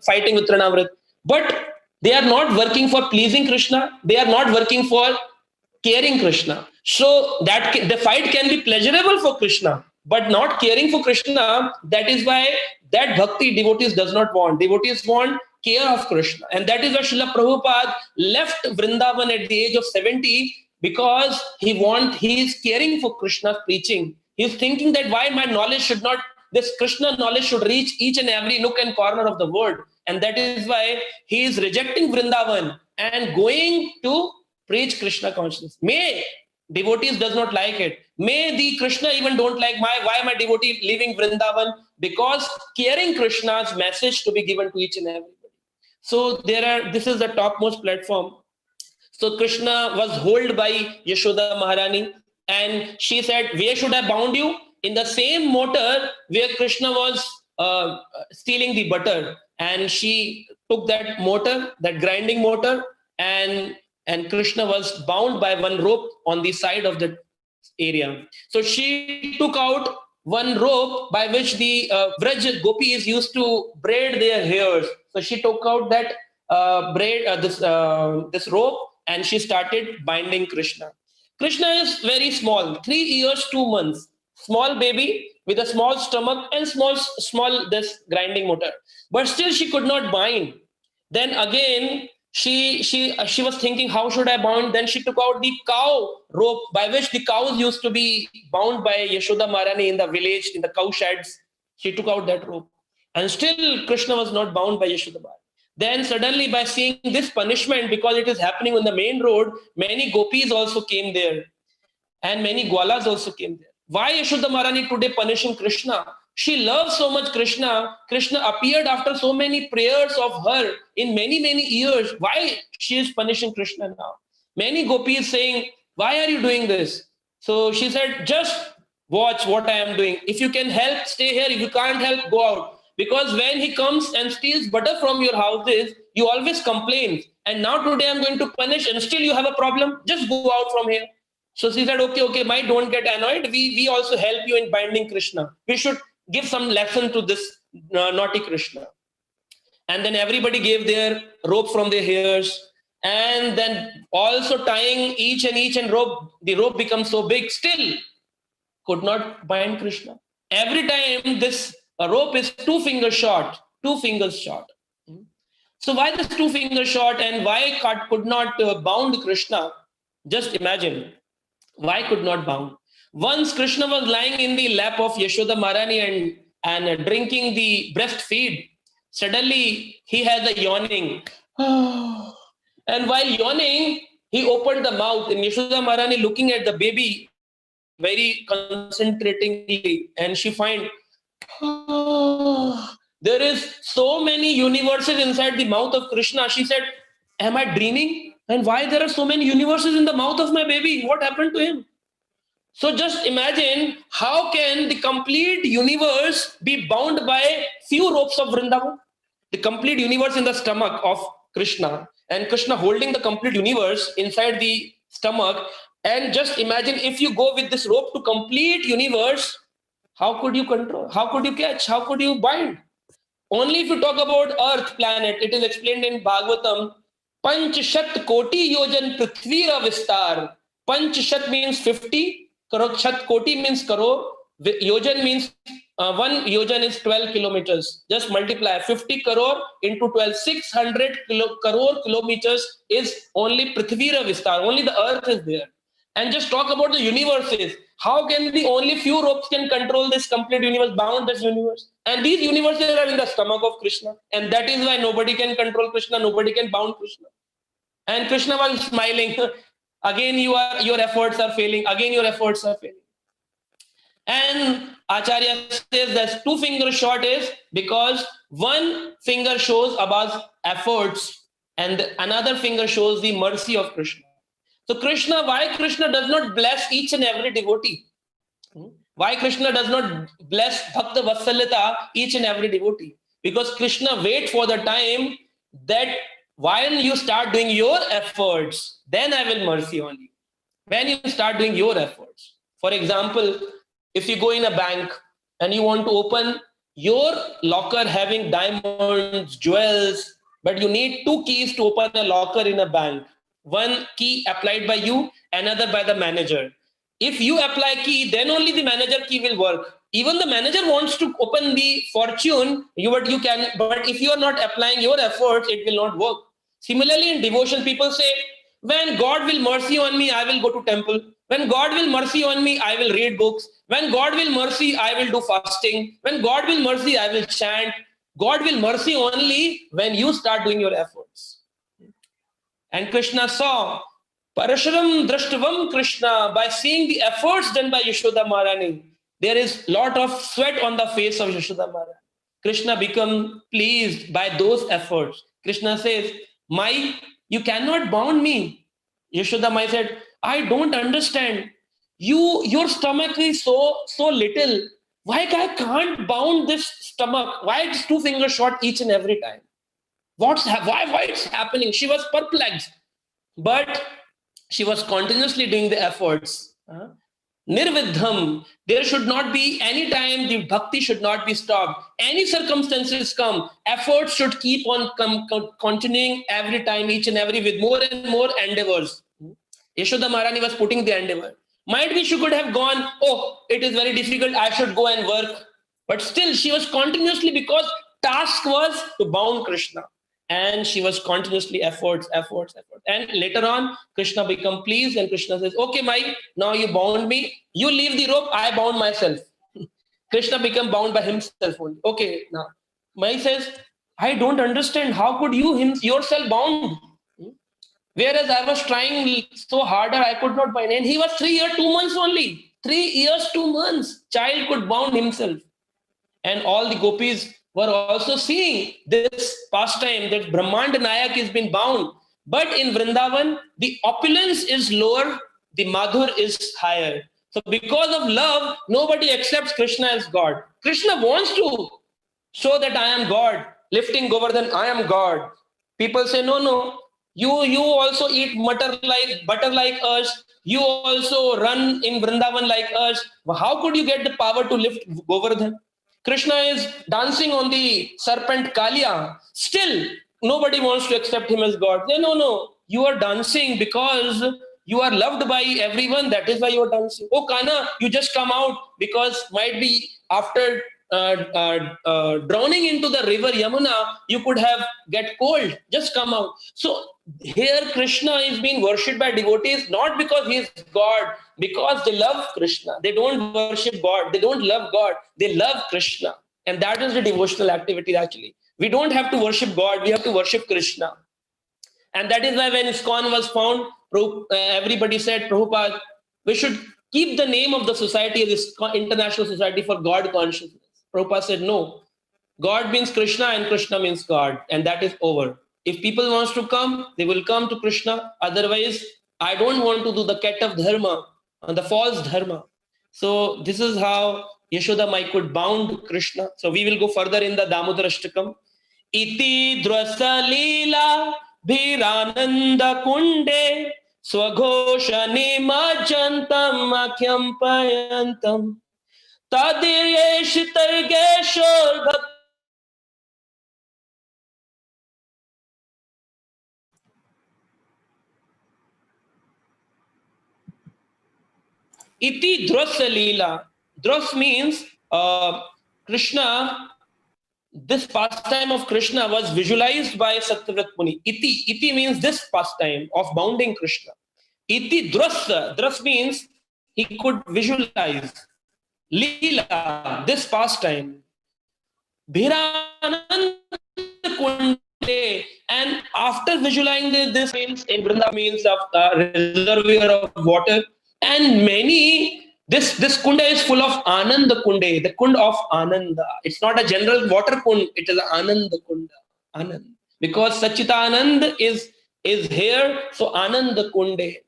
fighting with Trinavrat. But they are not working for pleasing Krishna. They are not working for caring Krishna. So that the fight can be pleasurable for Krishna, but not caring for Krishna. That is why that bhakti devotees does not want. Devotees want care of Krishna. And that is why Srila Prabhupada left Vrindavan at the age of 70, because he is caring for Krishna's preaching. He is thinking that why my knowledge should not, this Krishna knowledge should reach each and every nook and corner of the world. And that is why he is rejecting Vrindavan and going to preach Krishna consciousness. May devotees does not like it. May the Krishna even don't like why my devotee leaving Vrindavan, because caring Krishna's message to be given to each and everybody. So this is the topmost platform. So Krishna was held by Yashoda Maharani, and she said, where should I bound you? In the same motor where Krishna was stealing the butter, and she took that motor, that grinding motor, and Krishna was bound by one rope on the side of the area. So she took out one rope by which the Vraj gopis used to braid their hairs. So she took out that this rope, and she started binding Krishna. Krishna is very small, 3 years, 2 months, small baby with a small stomach and small this grinding motor. But still she could not bind. Then again, she was thinking, how should I bind? Then she took out the cow rope by which the cows used to be bound by Yashoda Maharani in the village, in the cow sheds. She took out that rope, and still Krishna was not bound by Yashoda Maharani. Then suddenly, by seeing this punishment, because it is happening on the main road, many gopis also came there, and many gwalas also came there. Why Yashoda Maharani today punishing Krishna? She loves so much Krishna. Krishna appeared after so many prayers of her in many, many years. Why she is punishing Krishna now? Many gopis saying, why are you doing this? So she said, just watch what I am doing. If you can help, stay here. If you can't help, go out. Because when he comes and steals butter from your houses, you always complain. And now today I'm going to punish, and still you have a problem. Just go out from here. So she said, okay, Mai, don't get annoyed. We also help you in binding Krishna. We should give some lesson to this naughty Krishna. And then everybody gave their rope from their hairs, and then also tying each and rope. The rope becomes so big, still could not bind Krishna. Every time this rope is 2 fingers short, 2 fingers short. So why this 2 fingers short, and why could not bound Krishna? Just imagine, why could not bound? Once Krishna was lying in the lap of Yashoda Maharani and drinking the breastfeed. Suddenly he has a yawning. And while yawning, he opened the mouth, and Yashoda Maharani looking at the baby very concentratingly, and she find there is so many universes inside the mouth of Krishna. She said, am I dreaming? And why there are so many universes in the mouth of my baby? What happened to him? So just imagine, how can the complete universe be bound by few ropes of Vrindavan? The complete universe in the stomach of Krishna, and Krishna holding the complete universe inside the stomach. And just imagine, if you go with this rope to complete universe, how could you control? How could you catch? How could you bind? Only if you talk about Earth planet, it is explained in Bhagavatam, Panchshat Koti Yojan Prithvira Vistar. Panchshat means 50. Shat Koti means crore. Yojan means 1 yojan is 12 kilometers. Just multiply 50 crore into 12. 600 crore kilometers is only Prithvira Vistar. Only the Earth is there. And just talk about the universes. How can the only few ropes can control this complete universe, bound this universe? And these universes are in the stomach of Krishna. And that is why nobody can control Krishna, nobody can bound Krishna. And Krishna was smiling. Again, your efforts are failing. Again, your efforts are failing. And Acharya says that 2 fingers short is because 1 finger shows about efforts, and another finger shows the mercy of Krishna. So Krishna, why Krishna does not bless each and every devotee? Why Krishna does not bless Bhakta Vatsalita each and every devotee? Because Krishna waits for the time that while you start doing your efforts, then I will mercy on you. when you start doing your efforts. For example, if you go in a bank and you want to open your locker having diamonds, jewels, but you need two keys to open a locker in a bank. One key applied by you, another by the manager. If you apply key, then only the manager key will work. Even the manager wants to open the fortune, but you can. But if you are not applying your efforts, it will not work. Similarly, in devotion, people say, when God will mercy on me, I will go to temple. When God will mercy on me, I will read books. When God will mercy, I will do fasting. When God will mercy, I will chant. God will mercy only when you start doing your efforts. And Krishna saw Parashuram Drashtavam Krishna, by seeing the efforts done by Yashoda Maharani. There is lot of sweat on the face of Yashoda Maharani. Krishna become pleased by those efforts. Krishna says, Mai, you cannot bound me. Yashoda Mai said, I don't understand. Your stomach is so little. Why I can't bound this stomach? Why it's two fingers short each and every time? Why it's happening? She was perplexed, but she was continuously doing the efforts. Nirvidham, there should not be any time the bhakti should not be stopped. Any circumstances come, efforts should keep on continuing every time, each and every, with more and more endeavors. Yashoda Maharani was putting the endeavor. Might be she could have gone, oh, it is very difficult, I should go and work. But still, she was continuously, because task was to bound Krishna. And she was continuously efforts. And later on, Krishna become pleased, and Krishna says, okay, Mai, now you bound me. You leave the rope, I bound myself. Krishna become bound by himself only. Okay, now Mai says, I don't understand. How could you yourself bound? Whereas I was trying so harder, I could not bind. And he was 3 years, 2 months only. 3 years, 2 months. Child could bound himself. And all the gopis were also seeing this pastime, that Brahmanda Nayak is been bound. But in Vrindavan, the opulence is lower, the madhur is higher. So because of love, nobody accepts Krishna as God. Krishna wants to show that I am God. Lifting Govardhan, I am God. People say, no. You also eat butter like us. You also run in Vrindavan like us. How could you get the power to lift Govardhan? Krishna is dancing on the serpent Kalia. Still, nobody wants to accept him as God. Say, no. You are dancing because you are loved by everyone. That is why you are dancing. Oh, Kana, you just come out because might be after drowning into the river Yamuna, you could have get cold. Just come out. So here Krishna is being worshipped by devotees not because he is God, because they love Krishna. They don't worship God. They don't love God. They love Krishna. And that is the devotional activity actually. We don't have to worship God. We have to worship Krishna. And that is why when ISKCON was found, everybody said, Prabhupada, we should keep the name of the society as ISKCON, International Society for God Consciousness. Prabhupada said, no. God means Krishna and Krishna means God. And that is over. If people wants to come, they will come to Krishna. Otherwise, I don't want to do the cat of dharma, the false dharma. So this is how Yashoda Mai could bound Krishna. So we will go further in the Damodar Ashtakam. Iti drasa lila bhirananda kunde swaghosha nimajantam akhyam payantam tadiresh targeshor bhakti. Iti drasa lila. Dras means Krishna. This pastime of Krishna was visualized by Satyavrat Muni. Iti means this pastime of bounding Krishna. Iti drasa. Dras means he could visualize. Lila, this pastime. Bhiranand Kunde. And after visualizing this means in Vrindavan means of reservoir of water. And this kunda is full of Ananda Kunde, the kund of Ananda. It's not a general water kund, it is Ananda Kunda. Anand. Because Sachitanand is here, so Ananda Kunde.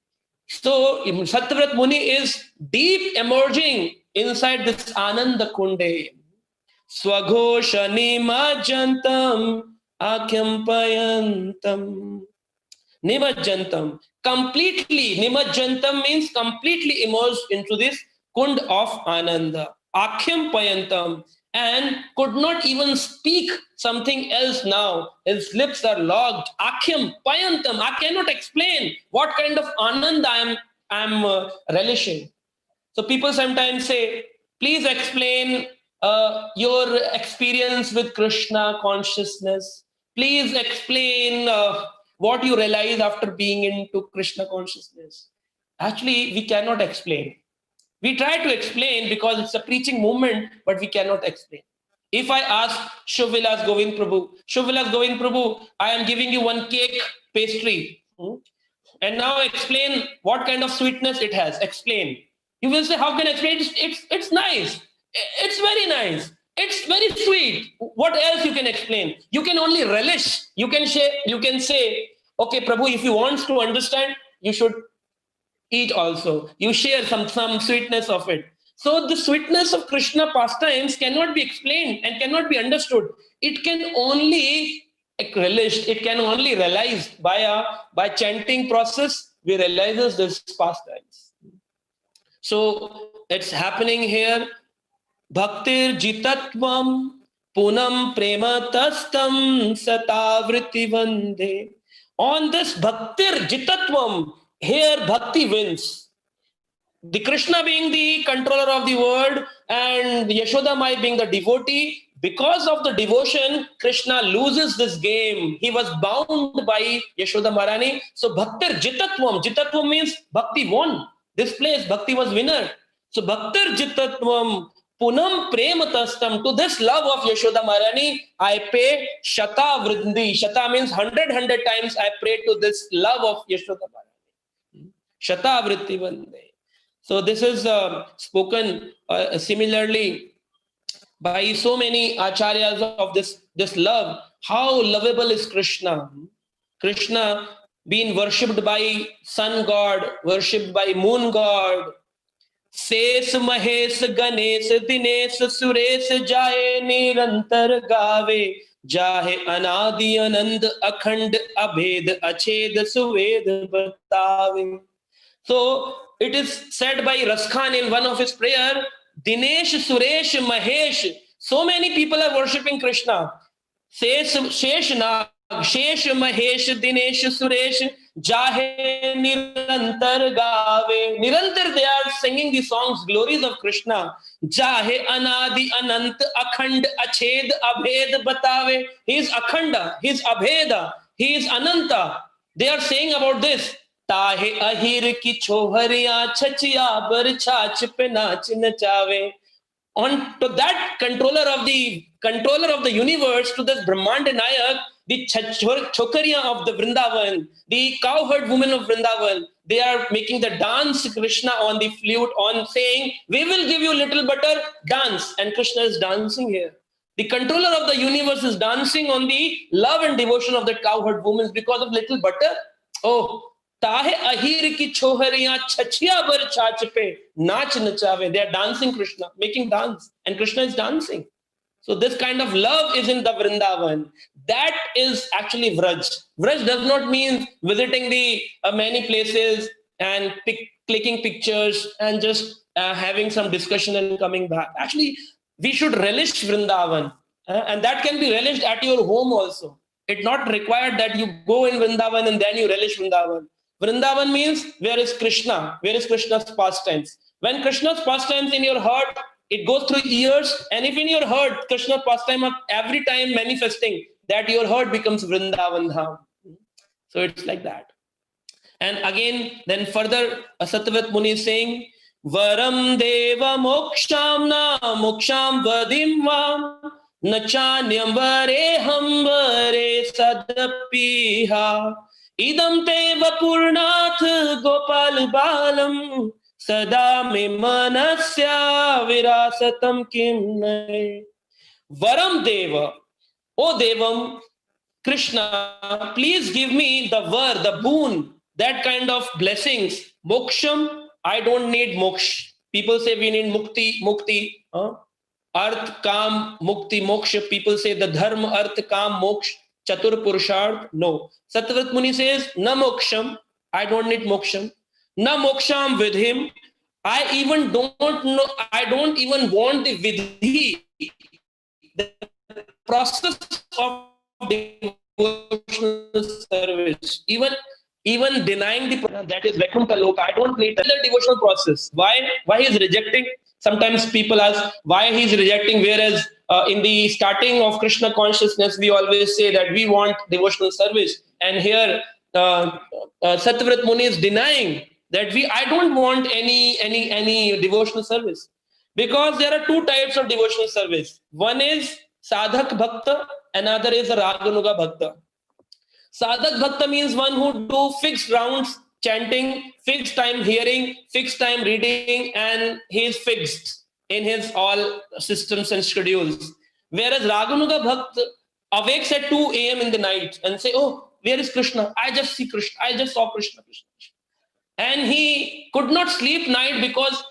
So Satyavrat Muni is deep emerging inside this Ananda Kunde. Swaghosha nimajantam akyampayantam. Nimajjantam. Completely, Nimajjantam means completely immersed into this kund of Ananda. Akhyam Payantam. And could not even speak something else now. His lips are locked. Akhyam Payantam. I cannot explain what kind of Ananda I'm relishing. So people sometimes say, please explain your experience with Krishna consciousness. Please explain what you realize after being into Krishna consciousness. Actually, we cannot explain. We try to explain because it's a preaching movement, but we cannot explain. If I ask Shubvilas Govind Prabhu, I am giving you one cake pastry. And now explain what kind of sweetness it has. Explain. You will say, how can I explain? It's nice. It's very nice. It's very sweet. What else you can explain? You can only relish. You can say, okay, Prabhu, if you want to understand, you should eat also. You share some sweetness of it. So the sweetness of Krishna pastimes cannot be explained and cannot be understood. It can only relished. It can only realized by chanting process. We realizes this pastimes. So it's happening here. Bhaktir jitatvam punam prema tastam satavriti vande. On this bhaktir jitatvam, here bhakti wins. The Krishna being the controller of the world and Yashoda Mai being the devotee, because of the devotion, Krishna loses this game. He was bound by Yashoda Marani. So Bhaktir Jitatvam. Jitatvam means Bhakti won. This place, Bhakti was winner. So Bhaktir Jitatvam Punam Prematastam. To this love of Yashoda Marani, I pay Shata Vrindi. Shata means 100 times I pray to this love of Yashoda Marani. Shata Vritti Vande. So this is spoken similarly by so many acharyas of this love. How lovable is Krishna? Krishna being worshipped by sun god, worshipped by moon god. Ses Mahesh Ganesh Dinesh Suresh Jaye Nirantar Gave Jahe Anadi Anand Akhand Abhed Ached Suved Batave. So it is said by Raskhan in one of his prayer, Dinesh, Suresh, Mahesh. So many people are worshipping Krishna. Shesh Nag, Shesh, Mahesh, Dinesh, Suresh, Jahe Nirantar Gave. Nirantar they are singing the songs, glories of Krishna. Jahe Anadi Anant Akhand Ached Abhed Batave. He is Akhanda, he is Abheda, he is Ananta. They are saying about this. ताहे अहिर की छोहरियां छचिया बर छाछ पे नाच नचावे. On to that controller of the universe, to this Brahmanda Nayak, the chokariya of the Vrindavan, the cowherd women of Vrindavan, they are making the dance Krishna on the flute, on saying, we will give you little butter, dance. And Krishna is dancing here. The controller of the universe is dancing on the love and devotion of the cowherd women because of little butter. Oh, ताहे अहीर की छोहरियां छछिया बर छाछ पे नाच नचावे. They are dancing Krishna, making dance, and Krishna is dancing. So this kind of love is in the Vrindavan. That is actually Vraj. Vraj does not mean visiting the many places and clicking pictures and just having some discussion and coming back. Actually, we should relish Vrindavan, and that can be relished at your home also. It's not required that you go in Vrindavan and then you relish Vrindavan. Vrindavan means where is Krishna? Where is Krishna's pastimes? When Krishna's pastimes in your heart, it goes through years, and if in your heart Krishna's pastime are every time manifesting, that your heart becomes Vrindavan Dham. So it's like that. And again, then further, Satyavat Muni is saying, Varam Deva Moksham Na Moksham Vadim Vam Nachanyam Vare Hambare Sadapiha. Idam teva purnath gopal balam sada me manasya virasatam kim nay. Varam deva, O devam, Krishna, please give me the boon, that kind of blessings. Moksham, I don't need moksha. People say we need mukti. Arth, kam, mukti, moksha. People say the dharma, arth, kam, moksha. Chatur Purushart? No. Sattvat Muni says, Na moksham. I don't need moksham. Na moksham vidhim. I even don't know, I don't even want the vidhi, the process of devotional service. Even denying the that is Vaikuntha Loka. I don't need the devotional process. Why he is rejecting? Sometimes people ask why he is rejecting, whereas in the starting of Krishna consciousness, we always say that we want devotional service. And here Satyavrat Muni is denying that I don't want any devotional service, because there are two types of devotional service. One is sadhak bhakta, another is a raganuga bhakta. Sadhak bhakta means one who do fixed rounds chanting, fixed time hearing, fixed time reading, and he is fixed in his all systems and schedules. Whereas raganuga bhakta awakes at 2 a.m. in the night and say, oh, where is Krishna? I just see Krishna. I just saw Krishna. And he could not sleep night because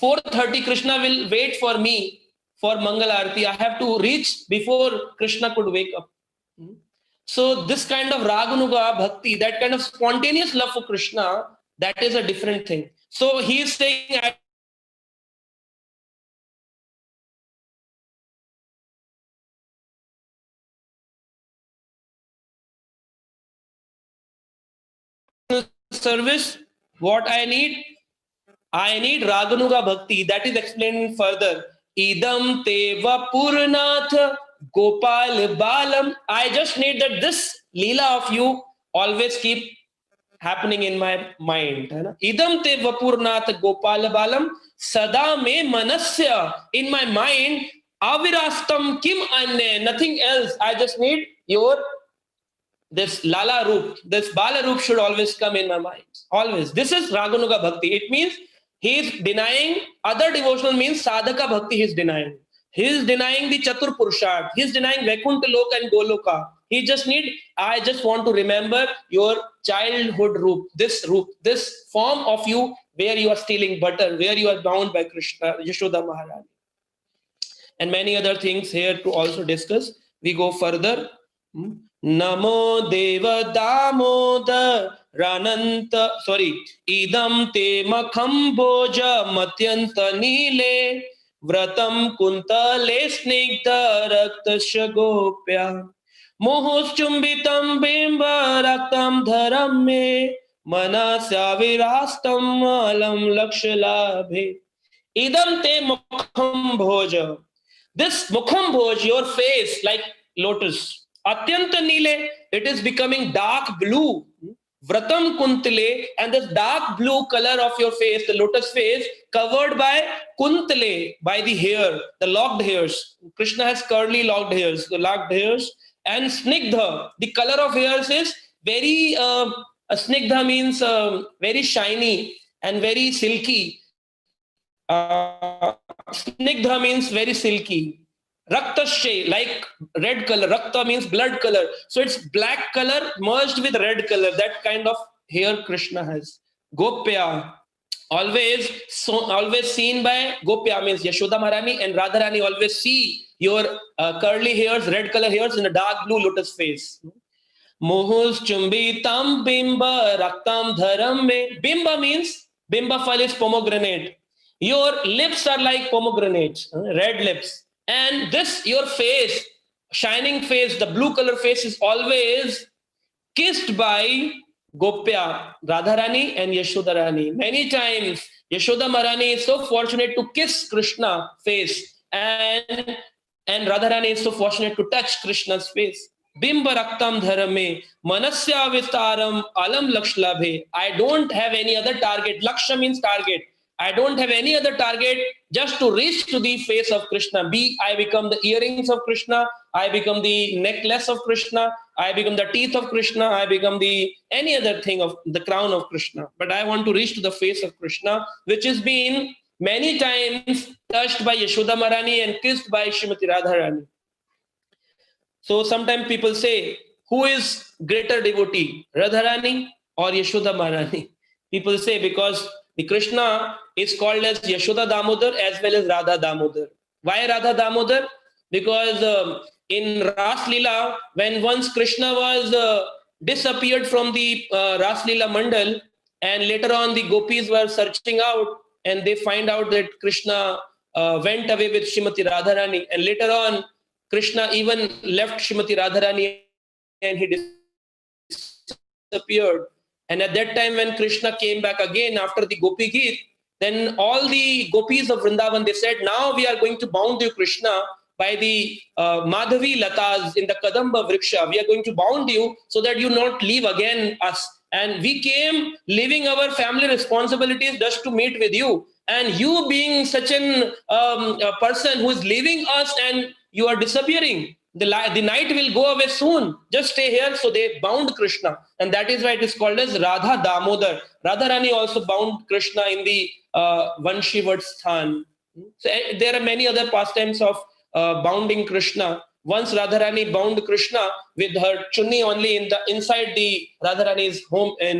4:30 Krishna will wait for me for Mangal Arati. I have to reach before Krishna could wake up. So this kind of raganuga bhakti, that kind of spontaneous love for Krishna, that is a different thing. So he is saying, I service, what I need Raganuga Bhakti. That is explained further. Idam teva purnath Gopal Balam. I just need that this Leela of you always keep happening in my mind. Idam teva purnath Gopal Balam Sada me manasya. In my mind, avirastam kim anne. Nothing else. I just need your this Lala Roop, this Bala Roop should always come in my mind. Always. This is Raganuga Bhakti. It means he is denying other devotional means Sadhaka Bhakti he is denying. He is denying the Chatur Purushart. He is denying Vaikuntha Loka and Goloka. He just need, I just want to remember your childhood Roop, this form of you where you are stealing butter, where you are bound by Krishna, Yashoda Maharani. And many other things here to also discuss. We go further. Namo Deva Damodar Rananta Idam Te Makham Bhoja Matyanta Nile Vratam Kuntale Snigdha Raktasya Gopya Mohos Chumbitam Bimba Raktam Dharam Me Manasya Virastam Alam Lakshalabhe Idam Te Makham Bhoja. This Mukham Bhoj, your face like lotus. Atyanta Nile, it is becoming dark blue. Vratam Kuntale, and this dark blue color of your face, the lotus face, covered by Kuntale, by the hair, the locked hairs. Krishna has curly locked hairs, the locked hairs. And Snigdha, the color of hairs is very, Snigdha means very shiny and very silky. Snigdha means very silky. Raktasya, like red color. Rakta means blood color. So it's black color merged with red color. That kind of hair Krishna has. Gopya, always seen by Gopya means Yashoda Maharani and Radharani always see your curly hairs, red color hairs in a dark blue lotus face. Mohus chumbitam bimba raktam dharam me. Bimba means, bimba fal is pomegranate. Your lips are like pomegranates, red lips. And this, your face, shining face, the blue color face is always kissed by Gopya, Radharani and Yashodarani. Many times, Yashoda Maharani is so fortunate to kiss Krishna face and Radharani is so fortunate to touch Krishna's face. Bimba raktam dharame, manasya vistaram alam lakshlabhe. I don't have any other target. Laksha means target. I don't have any other target just to reach to the face of Krishna. I become the earrings of Krishna. I become the necklace of Krishna. I become the teeth of Krishna. I become the any other thing of the crown of Krishna. But I want to reach to the face of Krishna, which has been many times touched by Yashoda Maharani and kissed by Srimati Radharani. So sometimes people say, who is greater devotee, Radharani or Yashoda Maharani? People say because the Krishna is called as Yashoda Damodar as well as Radha Damodar. Why Radha Damodar? Because in Ras Lila, when once Krishna was disappeared from the Ras Lila Mandal, and later on the gopis were searching out, and they find out that Krishna went away with Srimati Radharani, and later on Krishna even left Srimati Radharani and he disappeared. And at that time when Krishna came back again after the Gopi Geet, then all the gopis of Vrindavan, they said, now we are going to bound you, Krishna, by the Madhavi Latas in the Kadamba Vriksha. We are going to bound you so that you not leave again us. And we came leaving our family responsibilities just to meet with you. And you being such a person who is leaving us and you are disappearing. The night will go away soon. Just stay here. So they bound Krishna. And that is why it is called as Radha Damodar. Radharani also bound Krishna in the Vanshivat Sthan. So there are many other pastimes of bounding Krishna. Once Radharani bound Krishna with her chunni only inside the Radharani's home in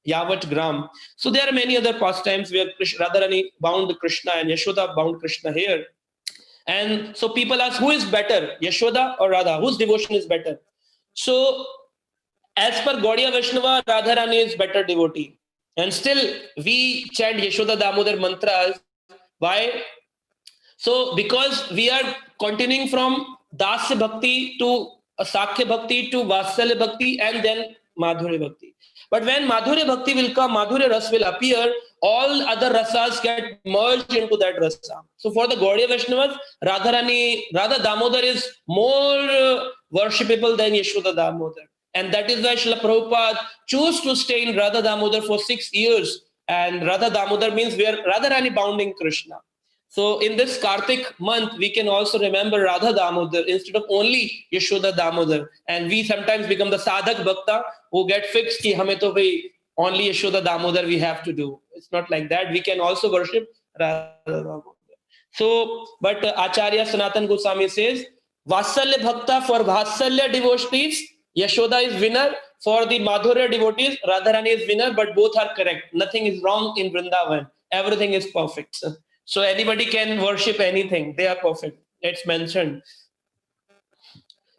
Yavat Gram. So there are many other pastimes where Radharani bound Krishna and Yashoda bound Krishna here. And so people ask, who is better, Yashoda or Radha? Whose devotion is better? So as per Gaudiya Vaishnava, Radharani is better devotee. And still we chant Yashoda Damodar mantras. Why? So because we are continuing from Dasya Bhakti to Sakhya Bhakti to Vatsalya Bhakti and then Madhurya Bhakti. But when Madhurya Bhakti will come, Madhurya Ras will appear, all other rasas get merged into that rasa. So for the Gaudiya Vaishnavas, Radha Damodar is more worshipable than Yashoda Damodar. And that is why Srila Prabhupada chose to stay in Radha Damodar for 6 years. And Radha Damodar means we are Radharani bounding Krishna. So in this Kartik month, we can also remember Radha Damodar instead of only Yashoda Damodar. And we sometimes become the Sadhak Bhakta who get fixed ki hame to bhai only Yashoda Damodar we have to do. It's not like that. We can also worship Radha Damodar. So, but Acharya Sanatan Goswami says, Vatsalya Bhakta for Vatsalya devotees, Yashoda is winner. For the Madhurya devotees, Radharani is winner, but both are correct. Nothing is wrong in Vrindavan. Everything is perfect. So anybody can worship anything. They are perfect. It's mentioned.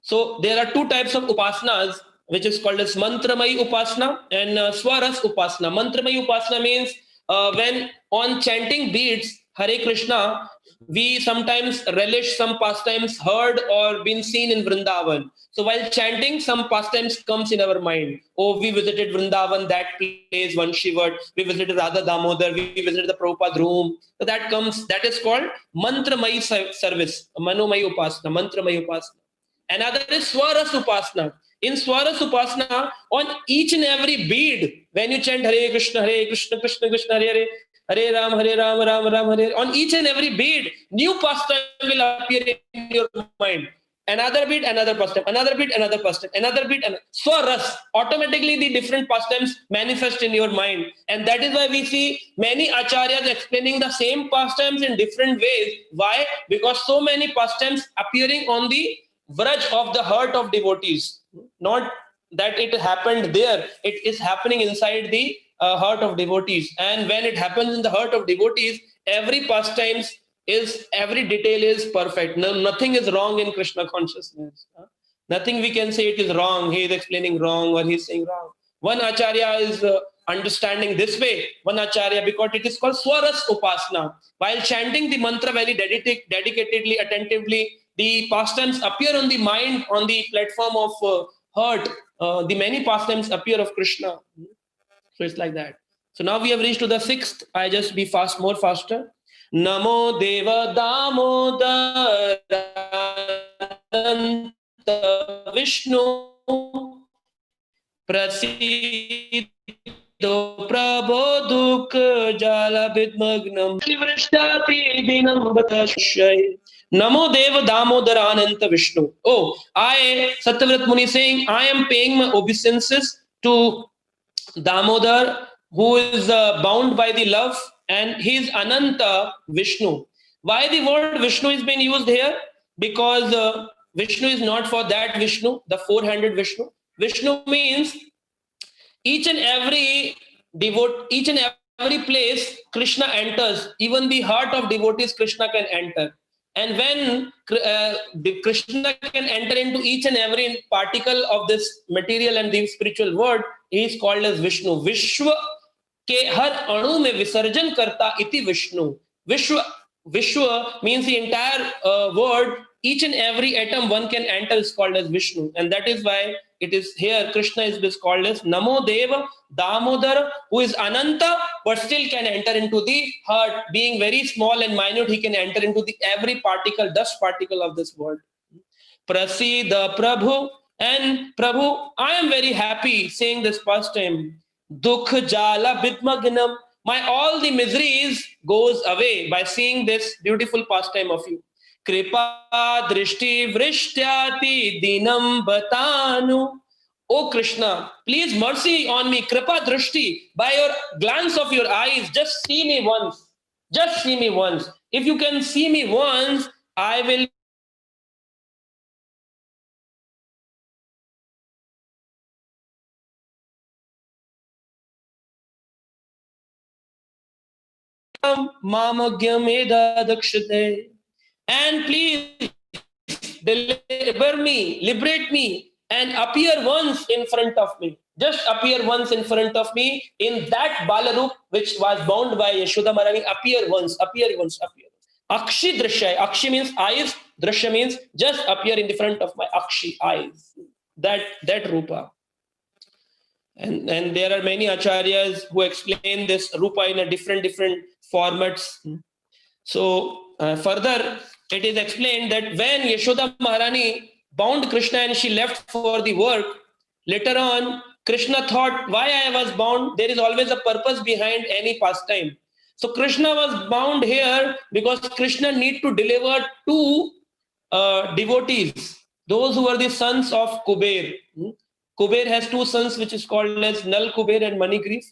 So there are 2 types of upasanas, which is called as Mantramayi Upasana and Swaras Upasana. Mantramayi Upasana means when on chanting beads, Hare Krishna, we sometimes relish some pastimes heard or been seen in Vrindavan. So while chanting, some pastimes comes in our mind. Oh, we visited Vrindavan, that place, Vanshivat. We visited Radha Damodar. We visited the Prabhupada room. So that comes, that is called Mantramayi service, Manomayi Upasana, Mantramayi Upasana. Another is Swaras Upasana. In Swaras Upasana, on each and every bead, when you chant Hare Krishna, Krishna Krishna, Hare Hare, Hare Ram, Ram Ram, Hare, on each and every bead, new pastime will appear in your mind. Another beat, another pastime, another beat, another pastime, another beat, another. Swaras, automatically the different pastimes manifest in your mind. And that is why we see many acharyas explaining the same pastimes in different ways. Why? Because so many pastimes appearing on the Vraj of the heart of devotees. Not that it happened there, it is happening inside the heart of devotees. And when it happens in the heart of devotees, every pastimes is, every detail is perfect. No, nothing is wrong in Krishna consciousness. Nothing we can say it is wrong, he is explaining wrong or he is saying wrong. One acharya is understanding this way, one acharya, because it is called Swaras Upasana. While chanting the mantra very dedicatedly, attentively, the pastimes appear on the mind, on the platform of heart. The many pastimes appear of Krishna. So it's like that. So now we have reached to the 6th. I just be fast, more faster. Namo Deva Damodar Vishnu Prasidho Praboduk Jala Vidmagnam Shivrashtati Dinam Batashay. Namo Deva Damodar Ananta Vishnu. Oh, Satyavrat Muni saying, I am paying my obeisances to Damodar, who is bound by the love, and he is Ananta Vishnu. Why the word Vishnu is being used here? Because Vishnu is not for that Vishnu, the 4-handed Vishnu. Vishnu means each and every place Krishna enters, even the heart of devotees Krishna can enter. And when the Krishna can enter into each and every particle of this material and the spiritual world, he is called as Vishnu. Vishwa के हर अणु में विसर्जन करता इति Vishnu. Vishwa means the entire word. Each and every atom one can enter is called as Vishnu, and that is why it is here Kṛṣṇa is called as Namo Deva Damodar, who is Ananta but still can enter into the heart. Being very small and minute, he can enter into the every particle, dust particle of this world. Prasidha Prabhu, and Prabhu, I am very happy saying this pastime. Dukh jala vidmagnam, my all the miseries goes away by seeing this beautiful pastime of you. Kripa drishti vrishtyati dinam batanu. O Krishna, please mercy on me. Kripa drishti, by your glance of your eyes, just see me once. Just see me once. If you can see me once, I will and please deliver me, liberate me, and appear once in front of me. Just appear once in front of me in that Balarup which was bound by Yashoda Maharani. Appear once, appear once, appear once. Akshi Drishya. Akshi means eyes, Drishya means just appear in the front of my Akshi eyes. That Rupa. And there are many acharyas who explain this Rupa in a different formats. So further, it is explained that when Yashoda Maharani bound Kṛṣṇa and she left for the work, later on, Kṛṣṇa thought, why I was bound? There is always a purpose behind any pastime. So Kṛṣṇa was bound here because Kṛṣṇa need to deliver two devotees, those who are the sons of Kuber. Kuber has two sons, which is called as Nal Kuber and Manigriv.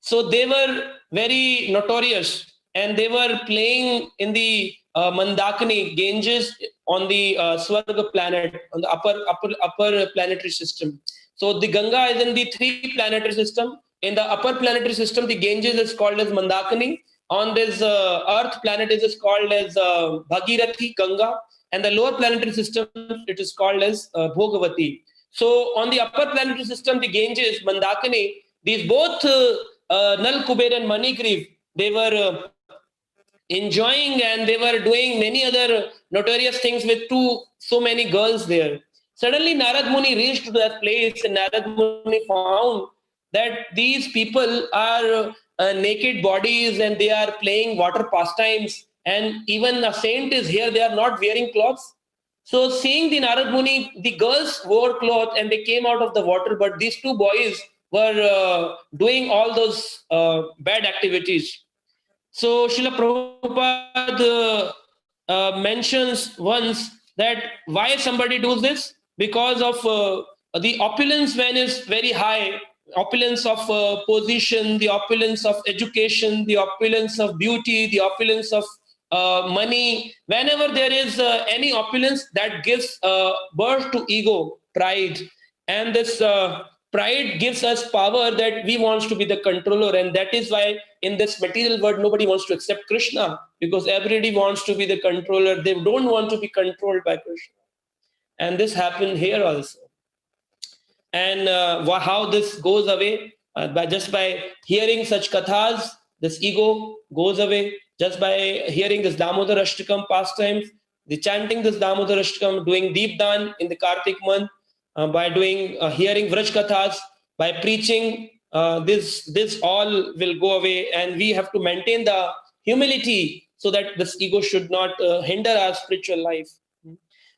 So they were very notorious, and they were playing in the Mandakini, Ganges, on the Swarga planet, on the upper planetary system. So the Ganga is in the 3 planetary system. In the upper planetary system, the Ganges is called as Mandakini. On this Earth planet, it is called as Bhagirathi, Ganga. And the lower planetary system, it is called as Bhogavati. So on the upper planetary system, the Ganges, Mandakini, these both Nal Kuber and Manigriv, they were enjoying and they were doing many other notorious things with so many girls there. Suddenly Narad Muni reached to that place, and Narad Muni found that these people are naked bodies and they are playing water pastimes, and even a saint is here, they are not wearing clothes. So seeing the Narad Muni, the girls wore clothes and they came out of the water, but these two boys were doing all those bad activities. So Srila Prabhupada mentions once that why somebody does this? Because of the opulence when is very high, opulence of position, the opulence of education, the opulence of beauty, the opulence of money. Whenever there is any opulence, that gives birth to ego, pride. And this pride gives us power that we want to be the controller. And that is why in this material world, nobody wants to accept Kṛṣṇa, because everybody wants to be the controller. They don't want to be controlled by Kṛṣṇa. And this happened here also. And how this goes away? By hearing such kathas, this ego goes away. Just by hearing this Damodar Ashtakam pastimes, the chanting this Damodar Ashtakam, doing Deep Dan in the Kartik month, by doing hearing Vraj kathas, by preaching, this all will go away, and we have to maintain the humility so that this ego should not hinder our spiritual life.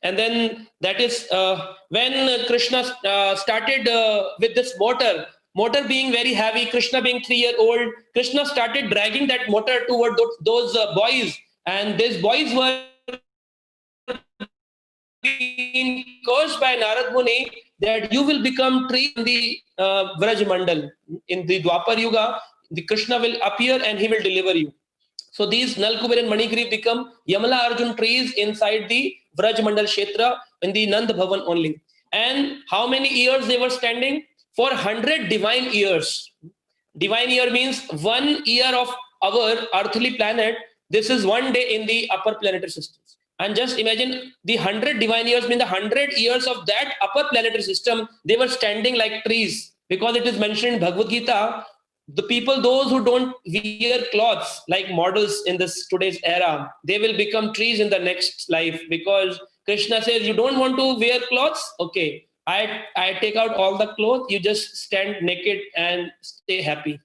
And then that is when Kṛṣṇa started with this motor being very heavy, Kṛṣṇa being 3-year-old, Kṛṣṇa started dragging that motor toward those boys, and these boys were being cursed by Narad Muni that you will become tree in the Vraj Mandal. In the Dwapar Yuga, the Kṛṣṇa will appear and he will deliver you. So these Nalkuber and Manigriv become Yamala Arjun trees inside the Vraj Mandal Kshetra in the Nand Bhavan only. And how many years they were standing? For 100 divine years. Divine year means 1 year of our earthly planet. This is 1 day in the upper planetary systems. And just imagine the 100 divine years, mean the 100 years of that upper planetary system, they were standing like trees. Because it is mentioned in Bhagavad Gita, the people, those who don't wear clothes like models in this today's era, they will become trees in the next life. Because Krishna says, you don't want to wear clothes? Okay, I take out all the clothes, you just stand naked and stay happy.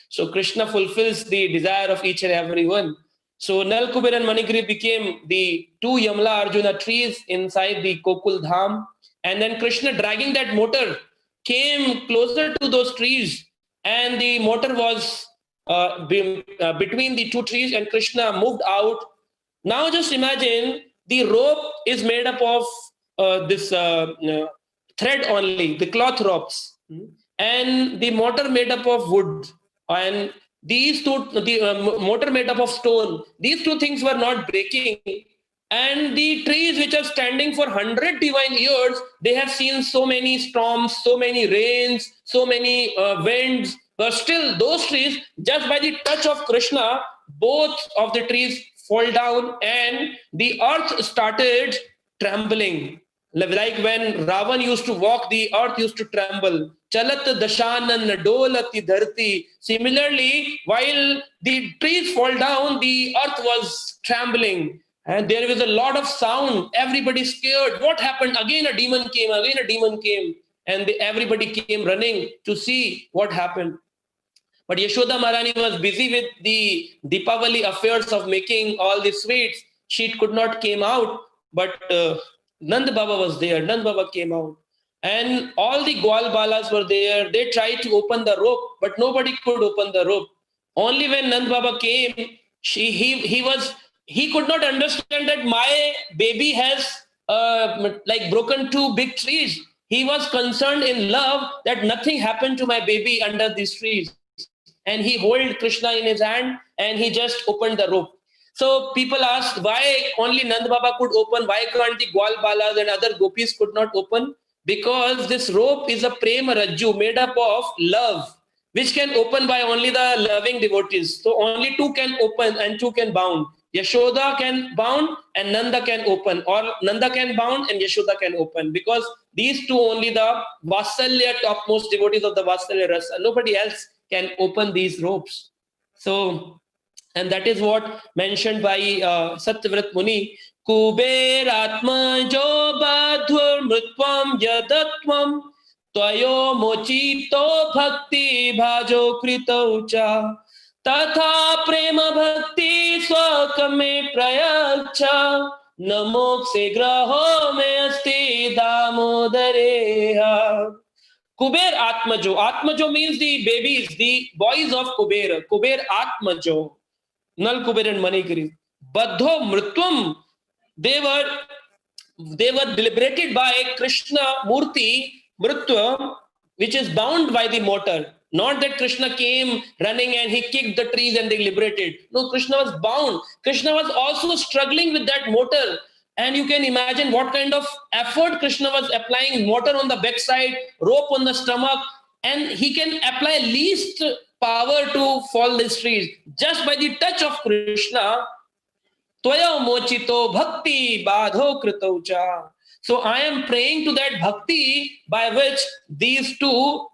So Krishna fulfills the desire of each and every one. So Nal, Kuber and Manigri became the two Yamla Arjuna trees inside the Kokul Dham. And then Krishna, dragging that motor, came closer to those trees, and the motor was between the two trees, and Krishna moved out. Now just imagine the rope is made up of this thread only, the cloth ropes, and the motor made up of wood, and these two, the motor made up of stone. These two things were not breaking. And the trees which are standing for 100 divine years, they have seen so many storms, so many rains, so many winds, but still those trees, just by the touch of Krishna, both of the trees fall down and the earth started trembling. Like when Ravan used to walk, the earth used to tremble. Chalat dashanan dolati dharti. Similarly, while the trees fall down, the earth was trembling. And there was a lot of sound. Everybody scared. What happened? Again a demon came. Again a demon came. And everybody came running to see what happened. But Yashoda Maharani was busy with the Deepavali affairs of making all the sweets. She could not came out. But Nand Baba was there. Nand Baba came out. And all the Gwal Balas were there. They tried to open the rope, but nobody could open the rope. Only when Nand Baba came, he could not understand that my baby has like broken two big trees. He was concerned in love that nothing happened to my baby under these trees. And he held Krishna in his hand and he just opened the rope. So people asked why only Nand Baba could open, why can't the Gwal Balas and other gopis could not open? Because this rope is a prema rajju made up of love, which can open by only the loving devotees. So only two can open and two can bound. Yashoda can bound and Nanda can open, or Nanda can bound and Yashoda can open, because these two only the Vatsalya topmost devotees of the Vatsalya Rasa. Nobody else can open these ropes. So, and that is what mentioned by Satyavrat Muni. Kuber Atma Jo Badhur Mritvam Yadatvam Tvayo Mochito Bhakti Bhajo Kritaucha Tatha Prema Bhakti Swakame Prayacha Namokse Graho Me Asti Damodareha. Kuber Atmajo. Atmajo means the babies, the boys of Kuber. Kuber Atmajo. Nal Kuber and Manigiri. Badho Mritvam. They were deliberated by Krishna Murti, Mritva, which is bound by the motor. Not that Krishna came running and he kicked the trees and they liberated. No, Krishna was bound. Krishna was also struggling with that motor. And you can imagine what kind of effort Krishna was applying, motor on the backside, rope on the stomach, and he can apply least power to fall these trees. Just by the touch of Krishna, Tvaya mochito bhakti badho kritaucha. So I am praying to that bhakti by which these two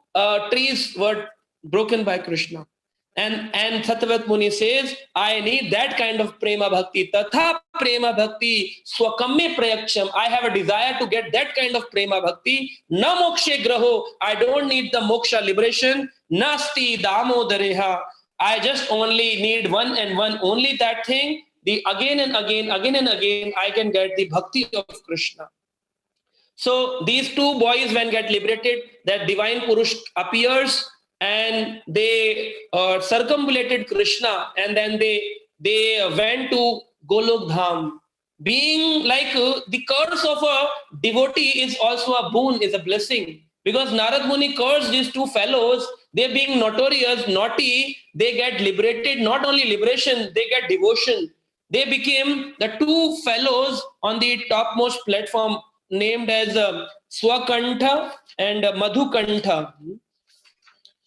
trees were broken by Krishna. And Satyavrat Muni says, I need that kind of prema bhakti. Tatha prema bhakti swakamme prayaksham. I have a desire to get that kind of prema bhakti. Na mokshe graho. I don't need the moksha liberation. Nasti damodareha. I just only need one and one, only that thing. The again and again, I can get the bhakti of Krishna. So these two boys, when get liberated, that divine Purush appears and they circumambulated Krishna, and then they went to Golok Dham. Being like the curse of a devotee is also a boon, is a blessing. Because Narad Muni cursed these two fellows, they being notorious, naughty, they get liberated. Not only liberation, they get devotion. They became the two fellows on the topmost platform, named as Swakantha and Madhukantha.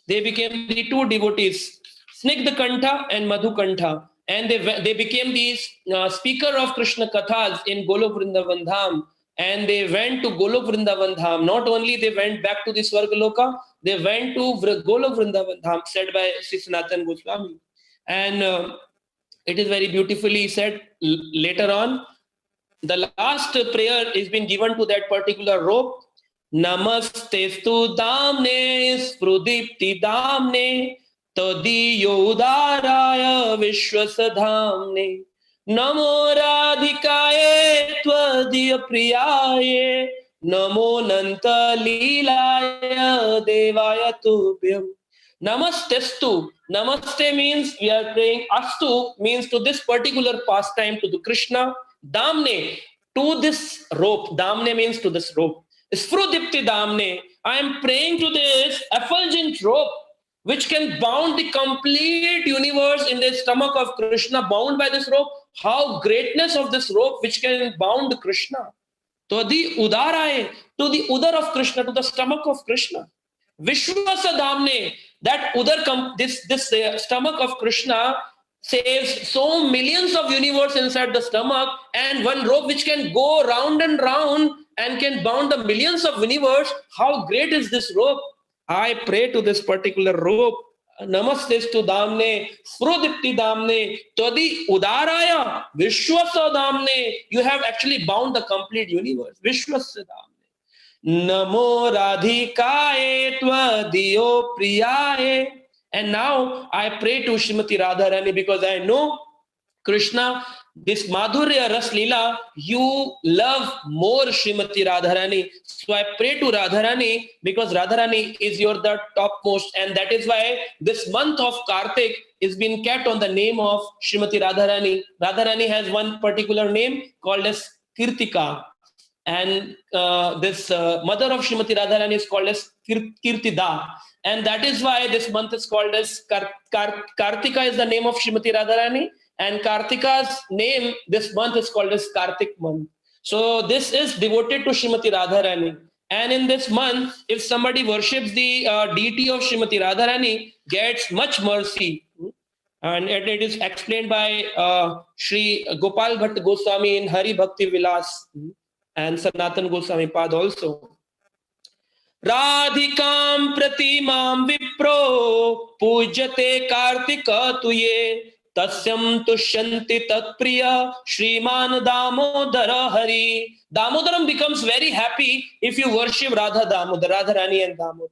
They became the two devotees, Snigdha Kantha and Madhukantha. and they became these speaker of Krishna Kathas in Golok Vrindavan Dham. And they went to Golok Vrindavan Dham. Not only they went back to the Swargaloka, they went to Golok Vrindavan Dham, said by Sri Sanatana Goswami. And it is very beautifully said later on. The last prayer is been given to that particular rope. Namastestu damne sprudipti damne tadiyo udaraya vishwasadhamne namo radhikaye tvadiya priyaye namo nanta lilaya devaya tubhyam. Namastestu. Namaste means we are praying. Astu means to this particular pastime, to the Krishna. Damne, to this rope. Damne means to this rope. Sprudipti damne. I am praying to this effulgent rope which can bound the complete universe in the stomach of Krishna, bound by this rope. How greatness of this rope which can bound Krishna. To the udaraye, to the udar of Krishna, to the stomach of Krishna. Vishwasadhamne, that udar, this stomach of Krishna saves so millions of universe inside the stomach, and one rope which can go round and round and can bound the millions of universe. How great is this rope? I pray to this particular rope. Namastestu damne, sprudipti damne, tadi udaraya, vishwasadhamne. You have actually bound the complete universe. Vishwasadhamne. Namo radhikaye tvadiyo priyaye. And now I pray to Srimati Radharani, because I know Krishna, this Madhurya Ras Lila, you love more Srimati Radharani. So I pray to Radharani, because Radharani is your the topmost, and that is why this month of Kartik is being kept on the name of Srimati Radharani. Radharani has one particular name called as Kirtika. And this mother of Srimati Radharani is called as Kirtida. And that is why this month is called as Kartika is the name of Srimati Radharani. And Kartika's name this month is called as Kartik month. So this is devoted to Srimati Radharani. And in this month, if somebody worships the deity of Srimati Radharani, gets much mercy. And it is explained by Sri Gopal Bhatt Goswami in Hari Bhakti Vilas. And Sanatan Goswami Pad also. Radhikam pratimam vipro pujate kartika tuye tasyam tushyanti tatpriya Shriman Damodara Hari. Damodaram becomes very happy if you worship Radha Damodar, Radharani and Damodar.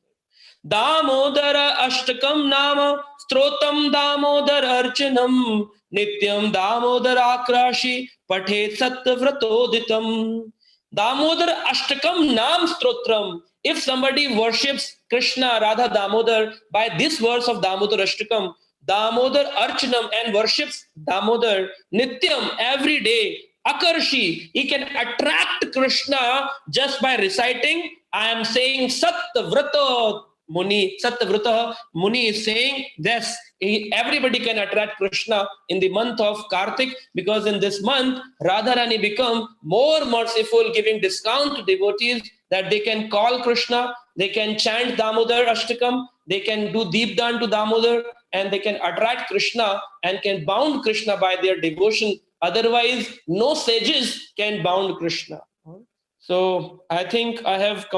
Damodara ashtakam nama strotam Damodar archanam Nityam Damodar akrashi pathe sattavratoditam. Damodar Ashtakam Nam Strotram. If somebody worships Krishna, Radha, Damodar by this verse of Damodar Ashtakam, Damodar Archanam, and worships Damodar Nityam every day, Akarshi, he can attract Krishna just by reciting. I am saying Sattvavrata Muni. Sattvavrata Muni is saying this. Everybody can attract Krishna in the month of Kartik, because in this month Radharani become more merciful, giving discount to devotees that they can call Krishna, they can chant Damodar Ashtakam, they can do Deepdan to Damodar, and they can attract Krishna and can bound Krishna by their devotion. Otherwise, no sages can bound Krishna. So I think I have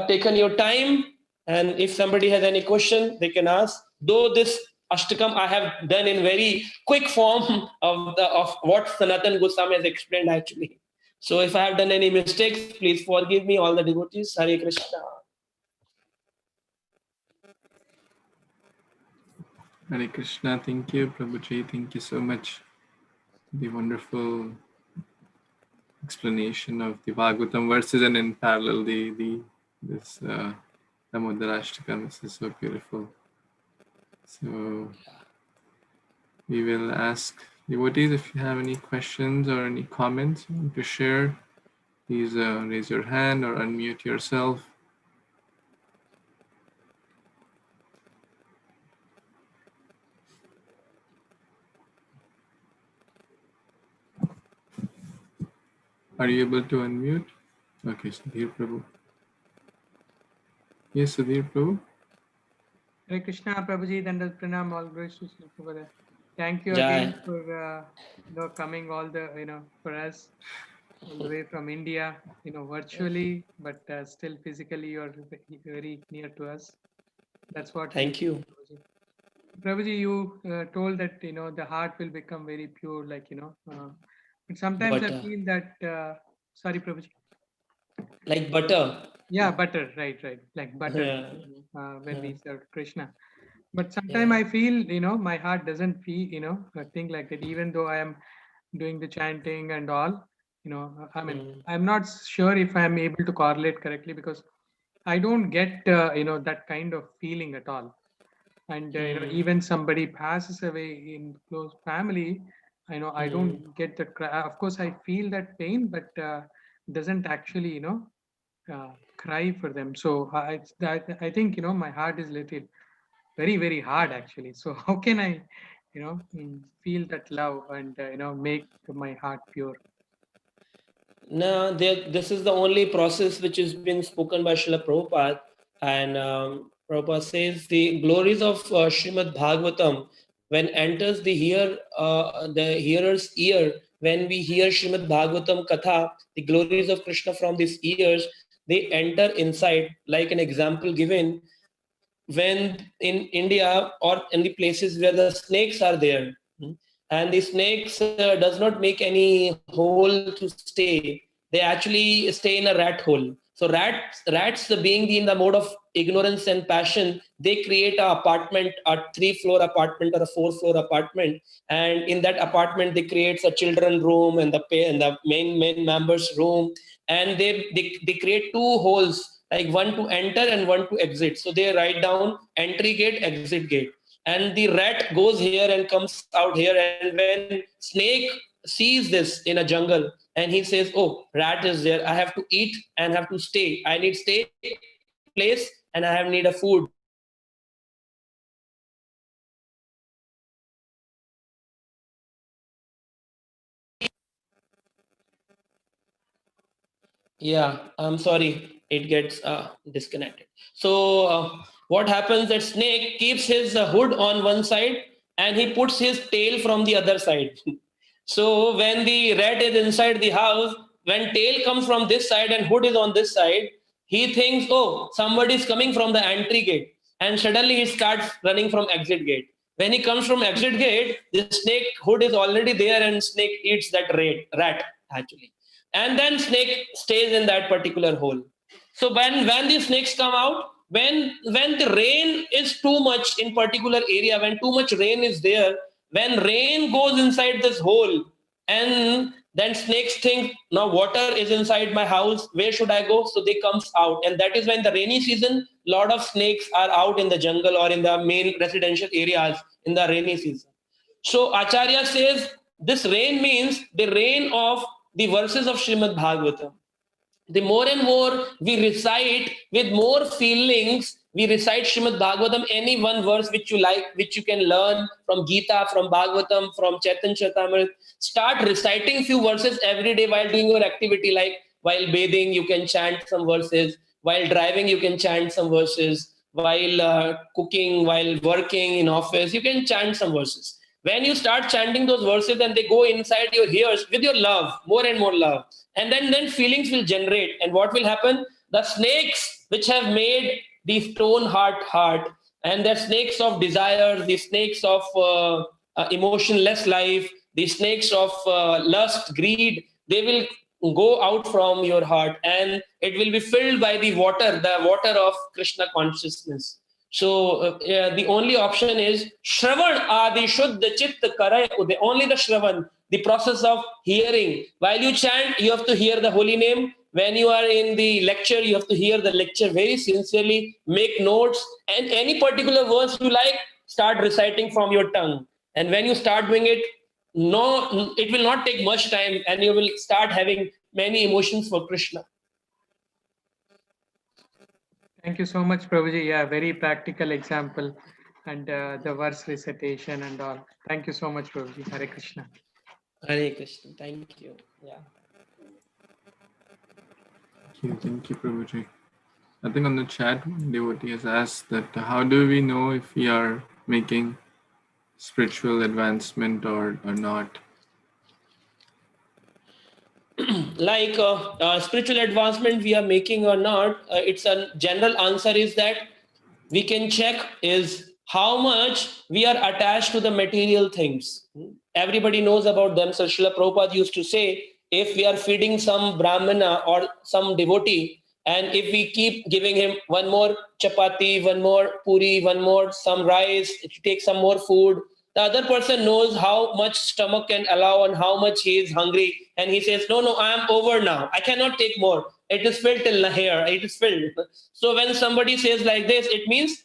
taken your time, and if somebody has any question, they can ask. Though this Ashtakam I have done in very quick form of what Sanatan Goswami has explained actually. So if I have done any mistakes, please forgive me, all the devotees. Hare Krishna. Hare Krishna. Thank you, Prabhuji. Thank you so much. The wonderful explanation of the Bhagavatam verses, and in parallel this Damodar Ashtakam. This is so beautiful. So we will ask devotees if you have any questions or any comments you want to share. Please raise your hand or unmute yourself. Are you able to unmute? Okay, Sudhir Prabhu. Yes, Sudhir Prabhu. Hare Krishna, Prabhuji, Dandat Pranam, all grace to Srila Prabhupada. Thank you Jai. again for coming all the for us all the way from India, virtually, but still physically you're very near to us. That's what we Thank feel, you. Prabhuji. Prabhuji, you told that the heart will become very pure, but sometimes I Butter. feel that sorry, Prabhuji. Like butter. Yeah, butter, right, like butter, Yeah. when Yeah. we serve Krishna. But sometimes Yeah. I feel, my heart doesn't feel, a thing like that, even though I am doing the chanting and all, I mean, Mm. I'm not sure if I'm able to correlate correctly because I don't get, that kind of feeling at all. And, Mm. even somebody passes away in close family, I Mm. don't get that. Of course, I feel that pain, but doesn't actually, cry for them. So I think, my heart is little very, very hard actually. So how can I, feel that love and, make my heart pure? No, this is the only process which has been spoken by Srila Prabhupada. And Prabhupada says the glories of Śrīmad-Bhāgavatam, when enters the hearer's ear, when we hear Śrīmad-Bhāgavatam Katha, the glories of Krishna from these ears, they enter inside, like an example given, when in India or in the places where the snakes are there, and the snakes does not make any hole to stay. They actually stay in a rat hole. So rats being in the mode of ignorance and passion, they create a apartment, a 3-floor apartment or a 4-floor apartment, and in that apartment they create a children room and the main members room, and they create 2 holes, like one to enter and one to exit. So they write down entry gate, exit gate, and the rat goes here and comes out here. And when snake sees this in a jungle, and he says, oh, rat is there, I have to eat and have to stay, I need stay place, and I have need a food. So when the snake sees this, the snake goes here and comes out, and that is when the snake Yeah, I'm sorry, it gets disconnected. So what happens that snake keeps his hood on one side and he puts his tail from the other side. So when the rat is inside the house, when tail comes from this side and hood is on this side, he thinks, oh, somebody is coming from the entry gate, and suddenly he starts running from exit gate. When he comes from exit gate, the snake hood is already there, and snake eats that rat actually, and then snake stays in that particular hole. So when the snakes come out, when the rain is too much in particular area, when too much rain is there, when rain goes inside this hole, and then snakes think, now water is inside my house, where should I go? So they comes out, and that is when the rainy season, lot of snakes are out in the jungle or in the main residential areas in the rainy season. So Acharya says this rain means the rain of the verses of Srimad Bhagavatam. The more and more we recite with more feelings, we recite Srimad Bhagavatam, any one verse which you like, which you can learn from Gita, from Bhagavatam, from Chaitanya Charitamrita. Start reciting few verses every day while doing your activity, like while bathing, you can chant some verses, while driving, you can chant some verses, while cooking, while working in office, you can chant some verses. When you start chanting those verses and they go inside your ears with your love, more and more love, and then feelings will generate. And what will happen? The snakes which have made the stone heart, and the snakes of desire, the snakes of emotionless life, the snakes of lust, greed, they will go out from your heart, and it will be filled by the water of Krishna consciousness. So the only option is Shravan Adi Shuddha Chitta Karay, only the Shravan, the process of hearing. While you chant, you have to hear the holy name. When you are in the lecture, you have to hear the lecture very sincerely, make notes, and any particular verse you like, start reciting from your tongue. And when you start doing it, no, it will not take much time, and you will start having many emotions for Krishna. Thank you so much, Prabhuji. Yeah, very practical example and the verse recitation and all. Thank you so much, Prabhuji. Hare Krishna. Hare Krishna. Thank you. Yeah. Thank you, Prabhuji. I think on the chat, one devotee has asked that how do we know if we are making spiritual advancement or not? Like spiritual advancement we are making or not, it's a general answer is that we can check is how much we are attached to the material things. Everybody knows about them. So Srila Prabhupada used to say, if we are feeding some brahmana or some devotee, and if we keep giving him one more chapati, one more puri, one more some rice, if you take some more food, the other person knows how much stomach can allow and how much he is hungry, and he says, no, I am over now, I cannot take more, it is filled till here, it is filled. So when somebody says like this, it means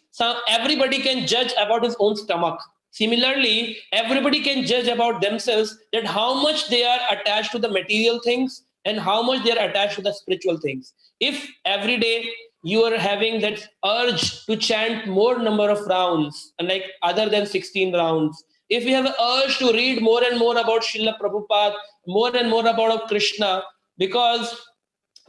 everybody can judge about his own stomach. Similarly, everybody can judge about themselves that how much they are attached to the material things and how much they are attached to the spiritual things. If every day you are having that urge to chant more number of rounds, like other than 16 rounds, if you have an urge to read more and more about Srila Prabhupada, more and more about Krishna, because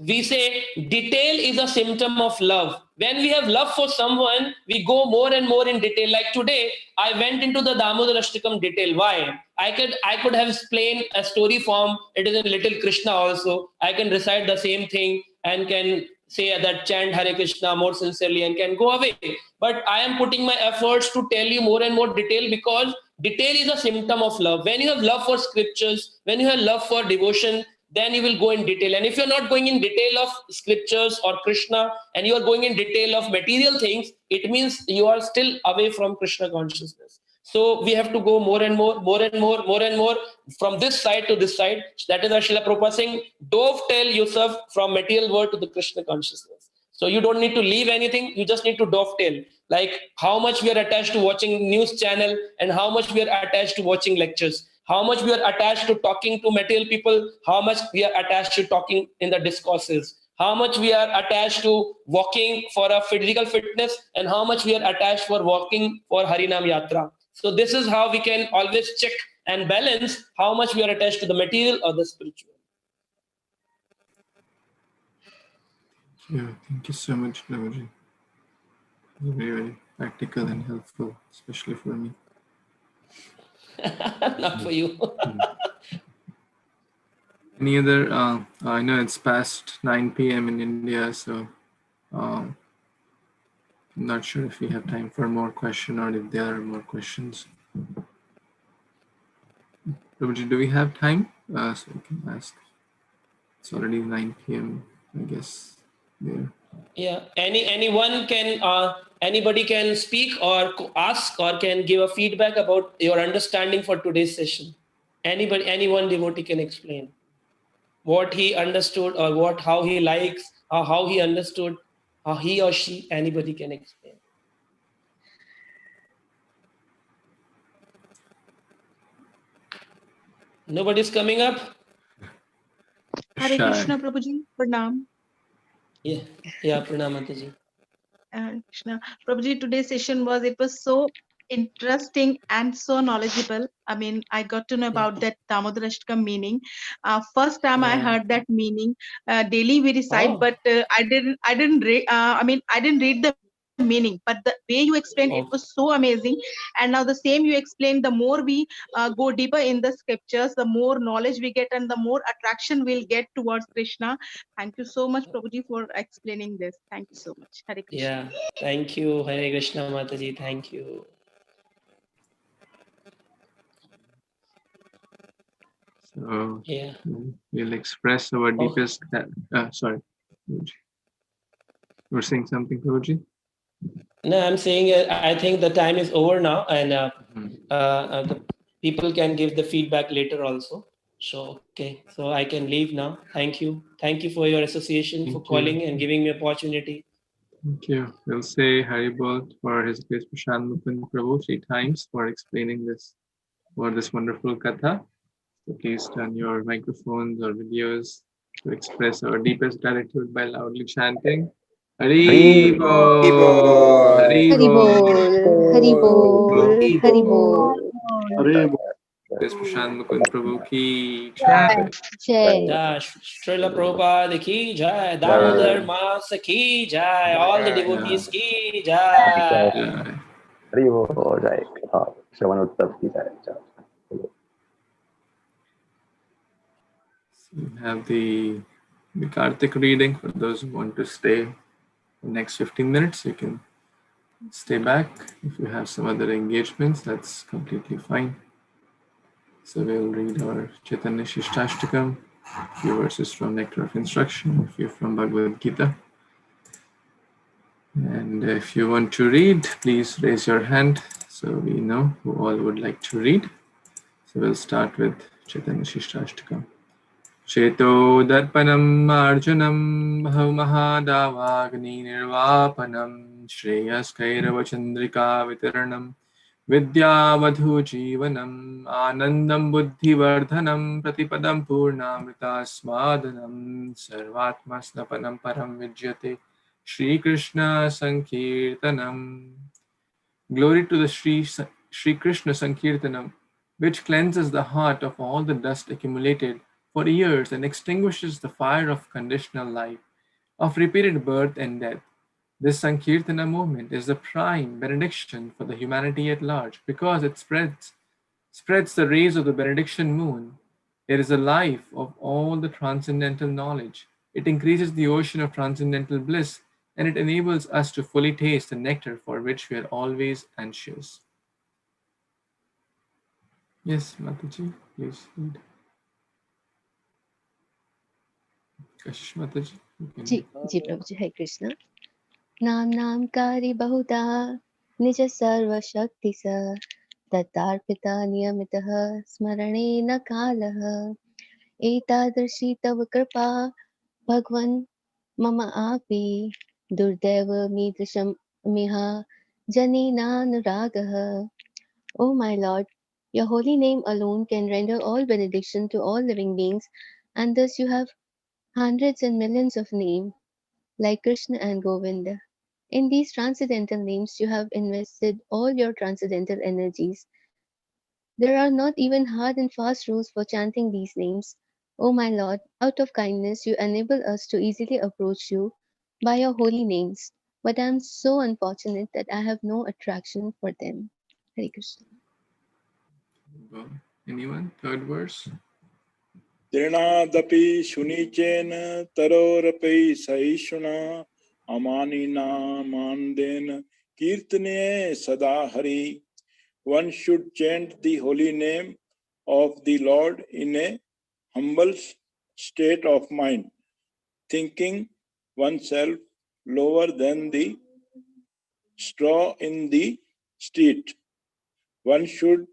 we say detail is a symptom of love. When we have love for someone, we go more and more in detail. Like today, I went into the Damodar Ashtakam detail. Why? I could have explained a story form. It is in Little Krishna also. I can recite the same thing and can say that chant Hare Krishna more sincerely and can go away. But I am putting my efforts to tell you more and more detail, because detail is a symptom of love. When you have love for scriptures, when you have love for devotion, then you will go in detail. And if you're not going in detail of scriptures or Krishna, and you are going in detail of material things, it means you are still away from Krishna consciousness. So we have to go more and more, more and more, more and more from this side to this side. That is why Srila Prabhupada saying, dovetail yourself from material world to the Krishna consciousness. So you don't need to leave anything, you just need to dovetail. Like how much we are attached to watching news channel and how much we are attached to watching lectures. How much we are attached to talking to material people, how much we are attached to talking in the discourses, how much we are attached to walking for a physical fitness, and how much we are attached for walking for Harinam Yatra. So this is how we can always check and balance how much we are attached to the material or the spiritual. Yeah, thank you so much, Prabhuji. Very, very practical and helpful, especially for me. Not for you. Any other? I know it's past 9 p.m. in India, so I'm not sure if we have time for more questions or if there are more questions. Prabhuji, do we have time? So we can ask. It's already 9 p.m. I guess. There. Yeah. Anyone can. Anybody can speak or ask or can give a feedback about your understanding for today's session. Anybody, anyone devotee can explain what he understood or how he likes, or how he understood, how he or she, anybody can explain. Nobody's coming up? Hare Shy. Krishna Prabhuji, Pranam. Yeah, Pranam Mataji. Krishna. Prabhuji, today's session was so interesting and so knowledgeable. I mean, I got to know about that Damodar Ashtakam meaning. First time I heard that meaning. Daily we recite, but I didn't read the meaning. But the way you explained it was so amazing. And now the same you explained. The more we go deeper in the scriptures, the more knowledge we get, and the more attraction we'll get towards Krishna. Thank you so much, Prabhuji, for explaining this. Thank you so much. Hare Krishna. Yeah, thank you, Hare Krishna Mataji, thank you. So Yeah. we'll express our deepest. Sorry, you were saying something, Prabhuji? No, I'm saying I think the time is over now, and the people can give the feedback later also. So okay, so I can leave now. Thank you for your association, for calling and giving me opportunity. Thank you. We'll say Haribol for His Grace Prashant Mukunda Prabhu 3 times for explaining this wonderful katha. So please turn your microphones or videos to express our deepest gratitude by loudly chanting Haribol, Haribol, Haribol, Haribol. Grace Prashant Mukunda Prabhu ki Jai. Jai. Jai Srila Prabhupada ki jai, Damodar Mas ki jai, all the devotees ki jai. Jai. Hari बोल जय श्रवण उत्सव की जय। So we have the Kartik reading. For those who want to stay the next 15 minutes, you can stay back. If you have some other engagements, that's completely fine. So we'll read our Chaitanya Shishtashtakam, a few verses from Nectar of Instruction, a few from Bhagavad Gita. And if you want to read, please raise your hand so we know who all would like to read. So we'll start with Chaitanya Shishtashtakam. Cheto darpanam arjunam bhavmahadavagni nirvapanam shreyaskairava chandrika vitaranam vidyavadhu jeevanam anandam buddhivardhanam pratipadam purnamrita smadanam sarvatma snapanam param vidyate Shri Krishna Sankirtanam. Glory to the Shri Krishna Sankirtanam, which cleanses the heart of all the dust accumulated for years and extinguishes the fire of conditional life, of repeated birth and death. This Sankirtana movement is the prime benediction for the humanity at large because it spreads the rays of the benediction moon. It is the life of all the transcendental knowledge. It increases the ocean of transcendental bliss, and it enables us to fully taste the nectar for which we are always anxious. Yes, Mataji, please read. Kashish Mataji. जी जी प्रभु जी, हरे कृष्ण। नाम नाम कारी बहुधा निज सर्व शक्ति स तत्तार्पिता नियमितः स्मरणे न कालः एतादृशी तव कृपा भगवन् मम आपि दुर्दैव मीदृशं मिहा जनेनानुरागः। O my Lord, your holy name alone can render all benediction to all living beings, and thus you have hundreds and millions of names like Krishna and Govinda. In these transcendental names, you have invested all your transcendental energies. There are not even hard and fast rules for chanting these names. O my Lord, out of kindness, you enable us to easily approach you by your holy names. But I am so unfortunate that I have no attraction for them. Hare Krishna. Well, anyone? Third verse? तृणादपि शुनिचेन तरोरपि सहिष्णुना अमानिना मानदेन कीर्तने सदा Hari. One should chant the holy name of the Lord in a humble state of mind, thinking oneself lower than the straw in the street. One should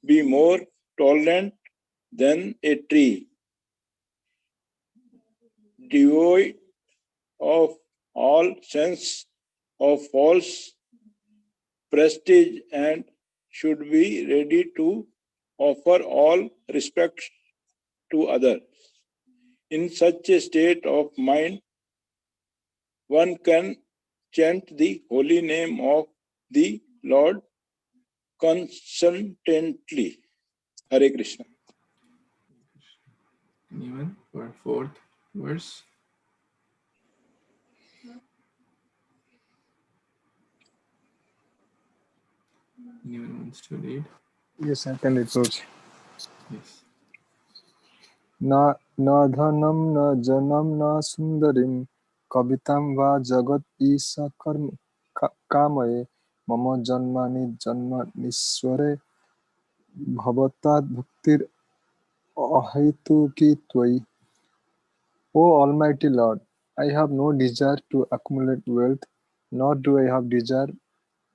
be more tolerant than a tree, devoid of all sense of false prestige, and should be ready to offer all respect to others. In such a state of mind, one can chant the holy name of the Lord constantly. Hare Krishna. Anyone for fourth verse? Anyone wants to read? Yes, I can read. Yes. न धनं न जनं न सुन्दरीं कवितां वा जगत् ईश कर्म कामये मम जन्मानि जन्मनीश्वरे भवताद्भुक्तिर् अहैतुकी त्वयि. O Almighty Lord, I have no desire to accumulate wealth, nor do I have desire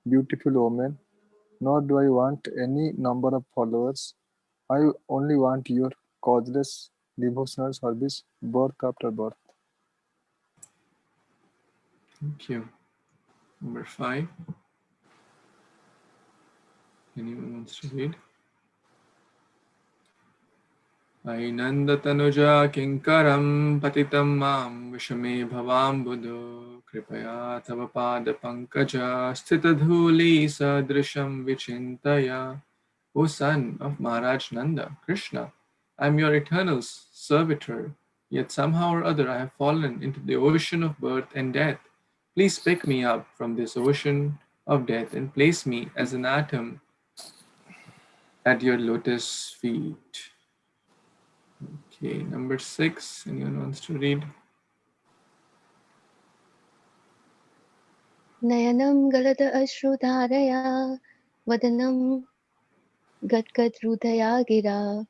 beautiful women, nor do I want any number of followers. I only want your causeless devotional service, birth after birth. Thank you. Number 5. Anyone wants to read? Ainandatanuja kinkaram patitam mam vishame bhavam buddho kripaya tava pada pankaja sthitadhuli sadrisham vichintaya. O son of Maharaj Nanda, Krishna, I am your eternal servitor, yet somehow or other I have fallen into the ocean of birth and death. Please pick me up from this ocean of death and place me as an atom at your lotus feet. Okay, number 6. Anyone wants to read? Nayanam galata ashrudharaya vadanam gadgadrudaya gira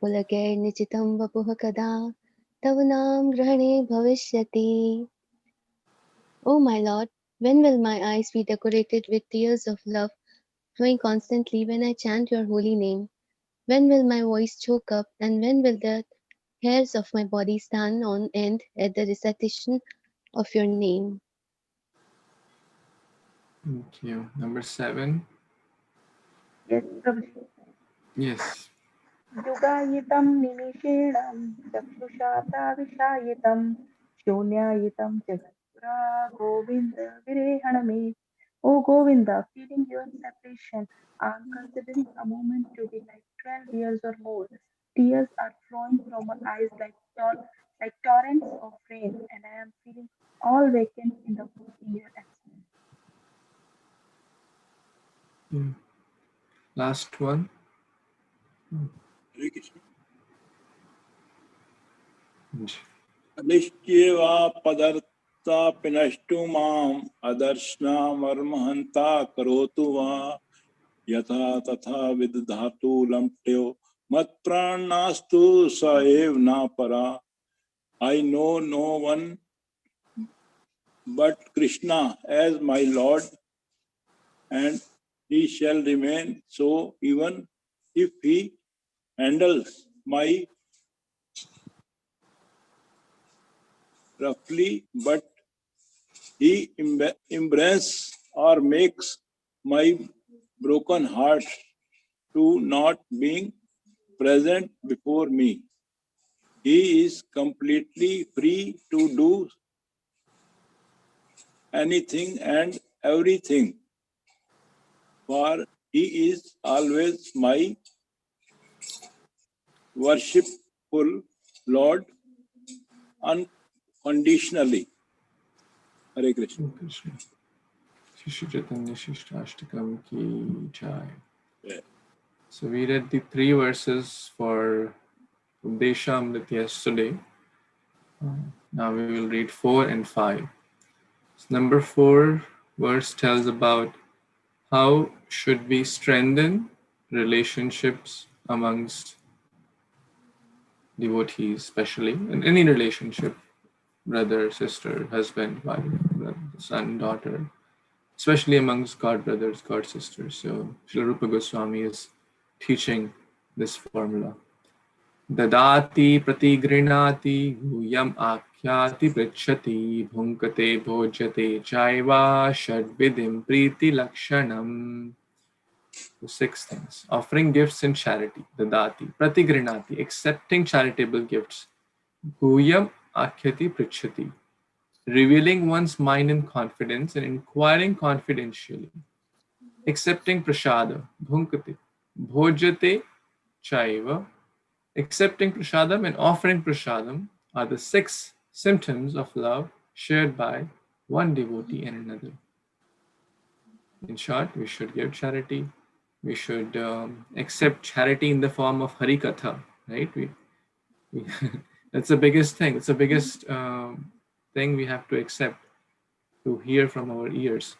pulake nichitam vapuha kada tavanam grahane bhavishyati. O my Lord, when will my eyes be decorated with tears of love flowing constantly when I chant your holy name? When will my voice choke up, and when will the hairs of my body stand on end at the recitation of your name? Thank you. Number 7. Yes, Prabhuji. Yes. युगायितं निमिषेणं चक्षुषा प्राविशायितं शून्यायितं जगत्पुरा गोविन्द विरेहण मे. O Govinda, feeling your separation, I am considering a moment to be like 12 years or more. Tears are flowing from my eyes like torrents of rain, and I am feeling all vacant in the year. Yeah. Last one. Hare Krishna. अनिश्चेवा पदार्था पिनष्टु माम अदर्शना मर्महंता करोतु वा यथा तथा विदधातु लम्प्यो मत प्राणास्तु स एव न परा. I know no one but Krishna as my Lord, and he shall remain so even if he handles my roughly, but he embraces or makes my broken heart to not being present before me. He is completely free to do anything and everything, for he is always my worshipful Lord unconditionally. Hare Krishna. Hare Krishna. Shri Chaitanya Shishtastakam ki jai. Yeah. So we read the 3 verses for Deshamrit yesterday. Now we will read 4 and 5. So number 4 verse tells about how should we strengthen relationships amongst devotees, especially in any relationship, brother, sister, husband, wife, brother, son, daughter, especially amongst God brothers, God sisters. So Srila Rupa Goswami is teaching this formula. Dadati pratigrinati guyam akhyati pritchati bhunkate bhojate chaiva shadvidim priti lakshanam. The 6 things. Offering gifts in charity, dadati, pratigrinati, accepting charitable gifts, guyam akhyati pritchati, revealing one's mind in confidence and inquiring confidentially, accepting prasada, bhunkate, bhojate chaiva, accepting prasadam and offering prasadam are the 6 symptoms of love shared by one devotee and another. In short, we should give charity. We should accept charity in the form of Harikatha, right? We that's the biggest thing. It's the biggest thing we have to accept, to hear from our ears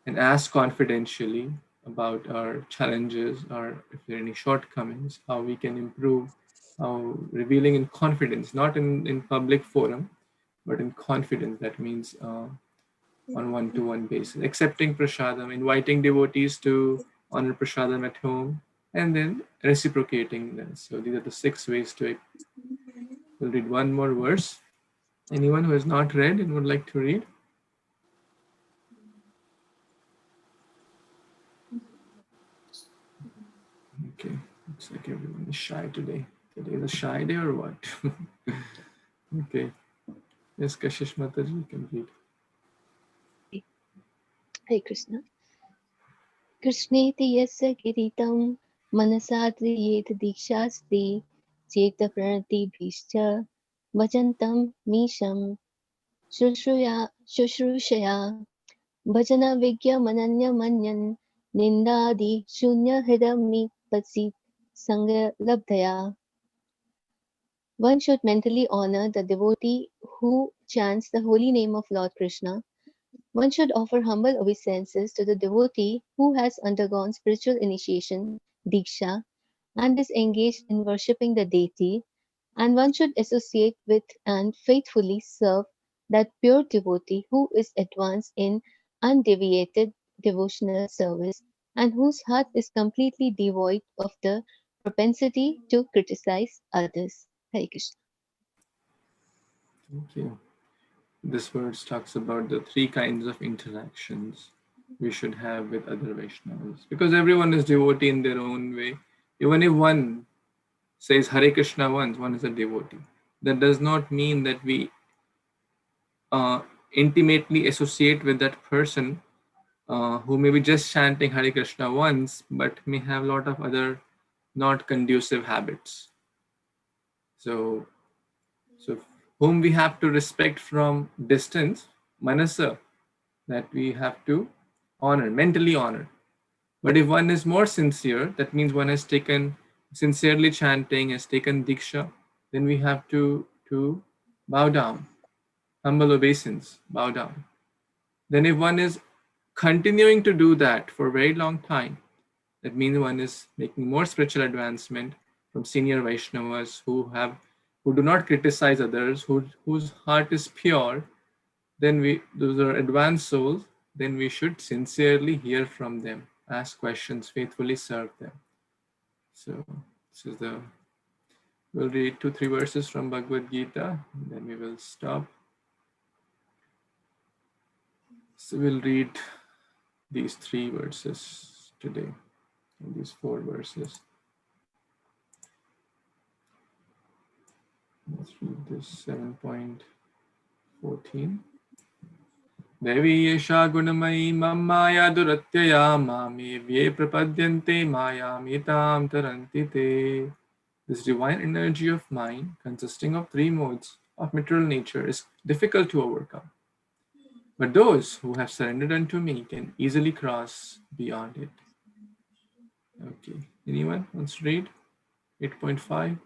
and ask confidentially about our challenges or if there are any shortcomings, how we can improve, how revealing in confidence, not in public forum, but in confidence. That means on one-to-one basis, accepting prasadam, inviting devotees to honor prasadam at home, and then reciprocating them. So these are the 6 ways to it. We'll read one more verse. Anyone who has not read and would like to read? Okay, looks like everyone is shy today. Today is a shy day or what? Okay. Yes, Kashish Mataji, you can read. Hare Krishna. Krishneti yasya kiritam manasadriyet dikshasti cheta pranati bhishcha vajantam misham shushraya Bhajana Vigya Mananya Manyan Nindadi Shunya Hridami Patsit Sangha Labdhaya. One should mentally honor the devotee who chants the holy name of Lord Krishna. One should offer humble obeisances to the devotee who has undergone spiritual initiation, Diksha, and is engaged in worshipping the deity, and one should associate with and faithfully serve that pure devotee who is advanced in undeviated devotional service and whose heart is completely devoid of the propensity to criticize others. Hare Krishna. Thank you. This verse talks about the three kinds of interactions we should have with other Vaishnavas, because everyone is devotee in their own way. Even if one says Hare Krishna once, one is a devotee. That does not mean that we intimately associate with that person who may be just chanting Hare Krishna once, but may have a lot of other not conducive habits. So whom we have to respect from distance, manasa, that we have to honor, mentally honor. But if one is more sincere, that means one has taken sincerely chanting, has taken diksha, then we have to bow down, humble obeisance, bow down. Then if one is continuing to do that for a very long time, that means one is making more spiritual advancement from senior Vaishnavas who do not criticize others, whose heart is pure. Then those are advanced souls. Then we should sincerely hear from them, ask questions, faithfully serve them. So we'll read 2-3 verses from Bhagavad Gita, and then we will stop. So we'll read these 3 verses today, and these 4 verses. Let's read this 7.14. Devi yesha gunamayi mamaya duratyaya mame vye prapadyante mayamitam taranti te. This divine energy of mind, consisting of 3 modes of material nature, is difficult to overcome. But those who have surrendered unto me can easily cross beyond it. Okay, anyone wants to read 8.5?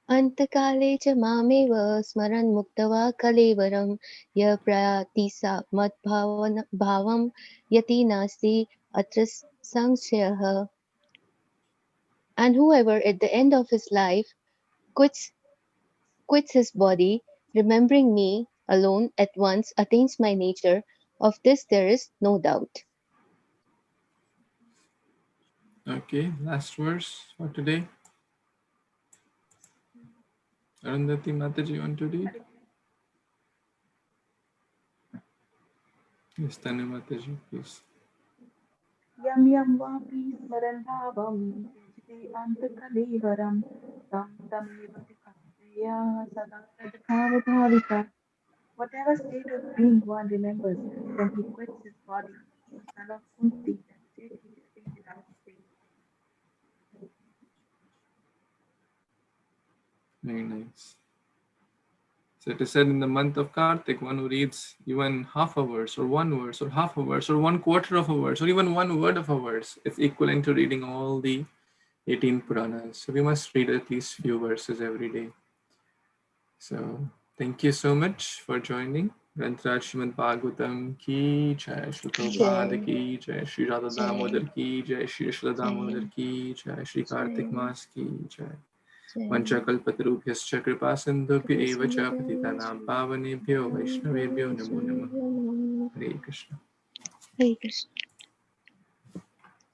Antakale cha mameva smaran muktava kalevaram ya prayati sa bhavam yati nasti atras samsyaha. And whoever at the end of his life quits his body, remembering me alone at once attains my nature, of this there is no doubt. Okay, last verse for today. Arundhati Mataji, you want to read? Yes, Tanu Mataji, please. यं यं वापि स्मरन् भावं त्यजते अन्तकलेवरं तं तमेव विकार्य सदा तद्भावभाविता. Whatever state of being one remembers when he quits his body, O son of Kunti, that state he retains without fail. Very nice. So it is said in the month of Kartik, one who reads even half a verse or 1 verse or half a verse or 1/4 of a verse or even 1 word of a verse, it's equivalent to reading all the 18 Puranas. So we must read at least few verses every day. So thank you so much for joining. Grantraj Śrīmad-Bhāgavatam ki jai, Śrīla Prabhupada ki jai, Śrī Radha Damodar ki jai, Śrī Śrīla Damodar ki jai, Śrī Kartik Mas ki jai. Vanchakalpatarubhyascha kripa sindhubhya eva cha patitanam pavanebhyo vaishnavebhyo namo namah. Hare Krishna. Hare Krishna.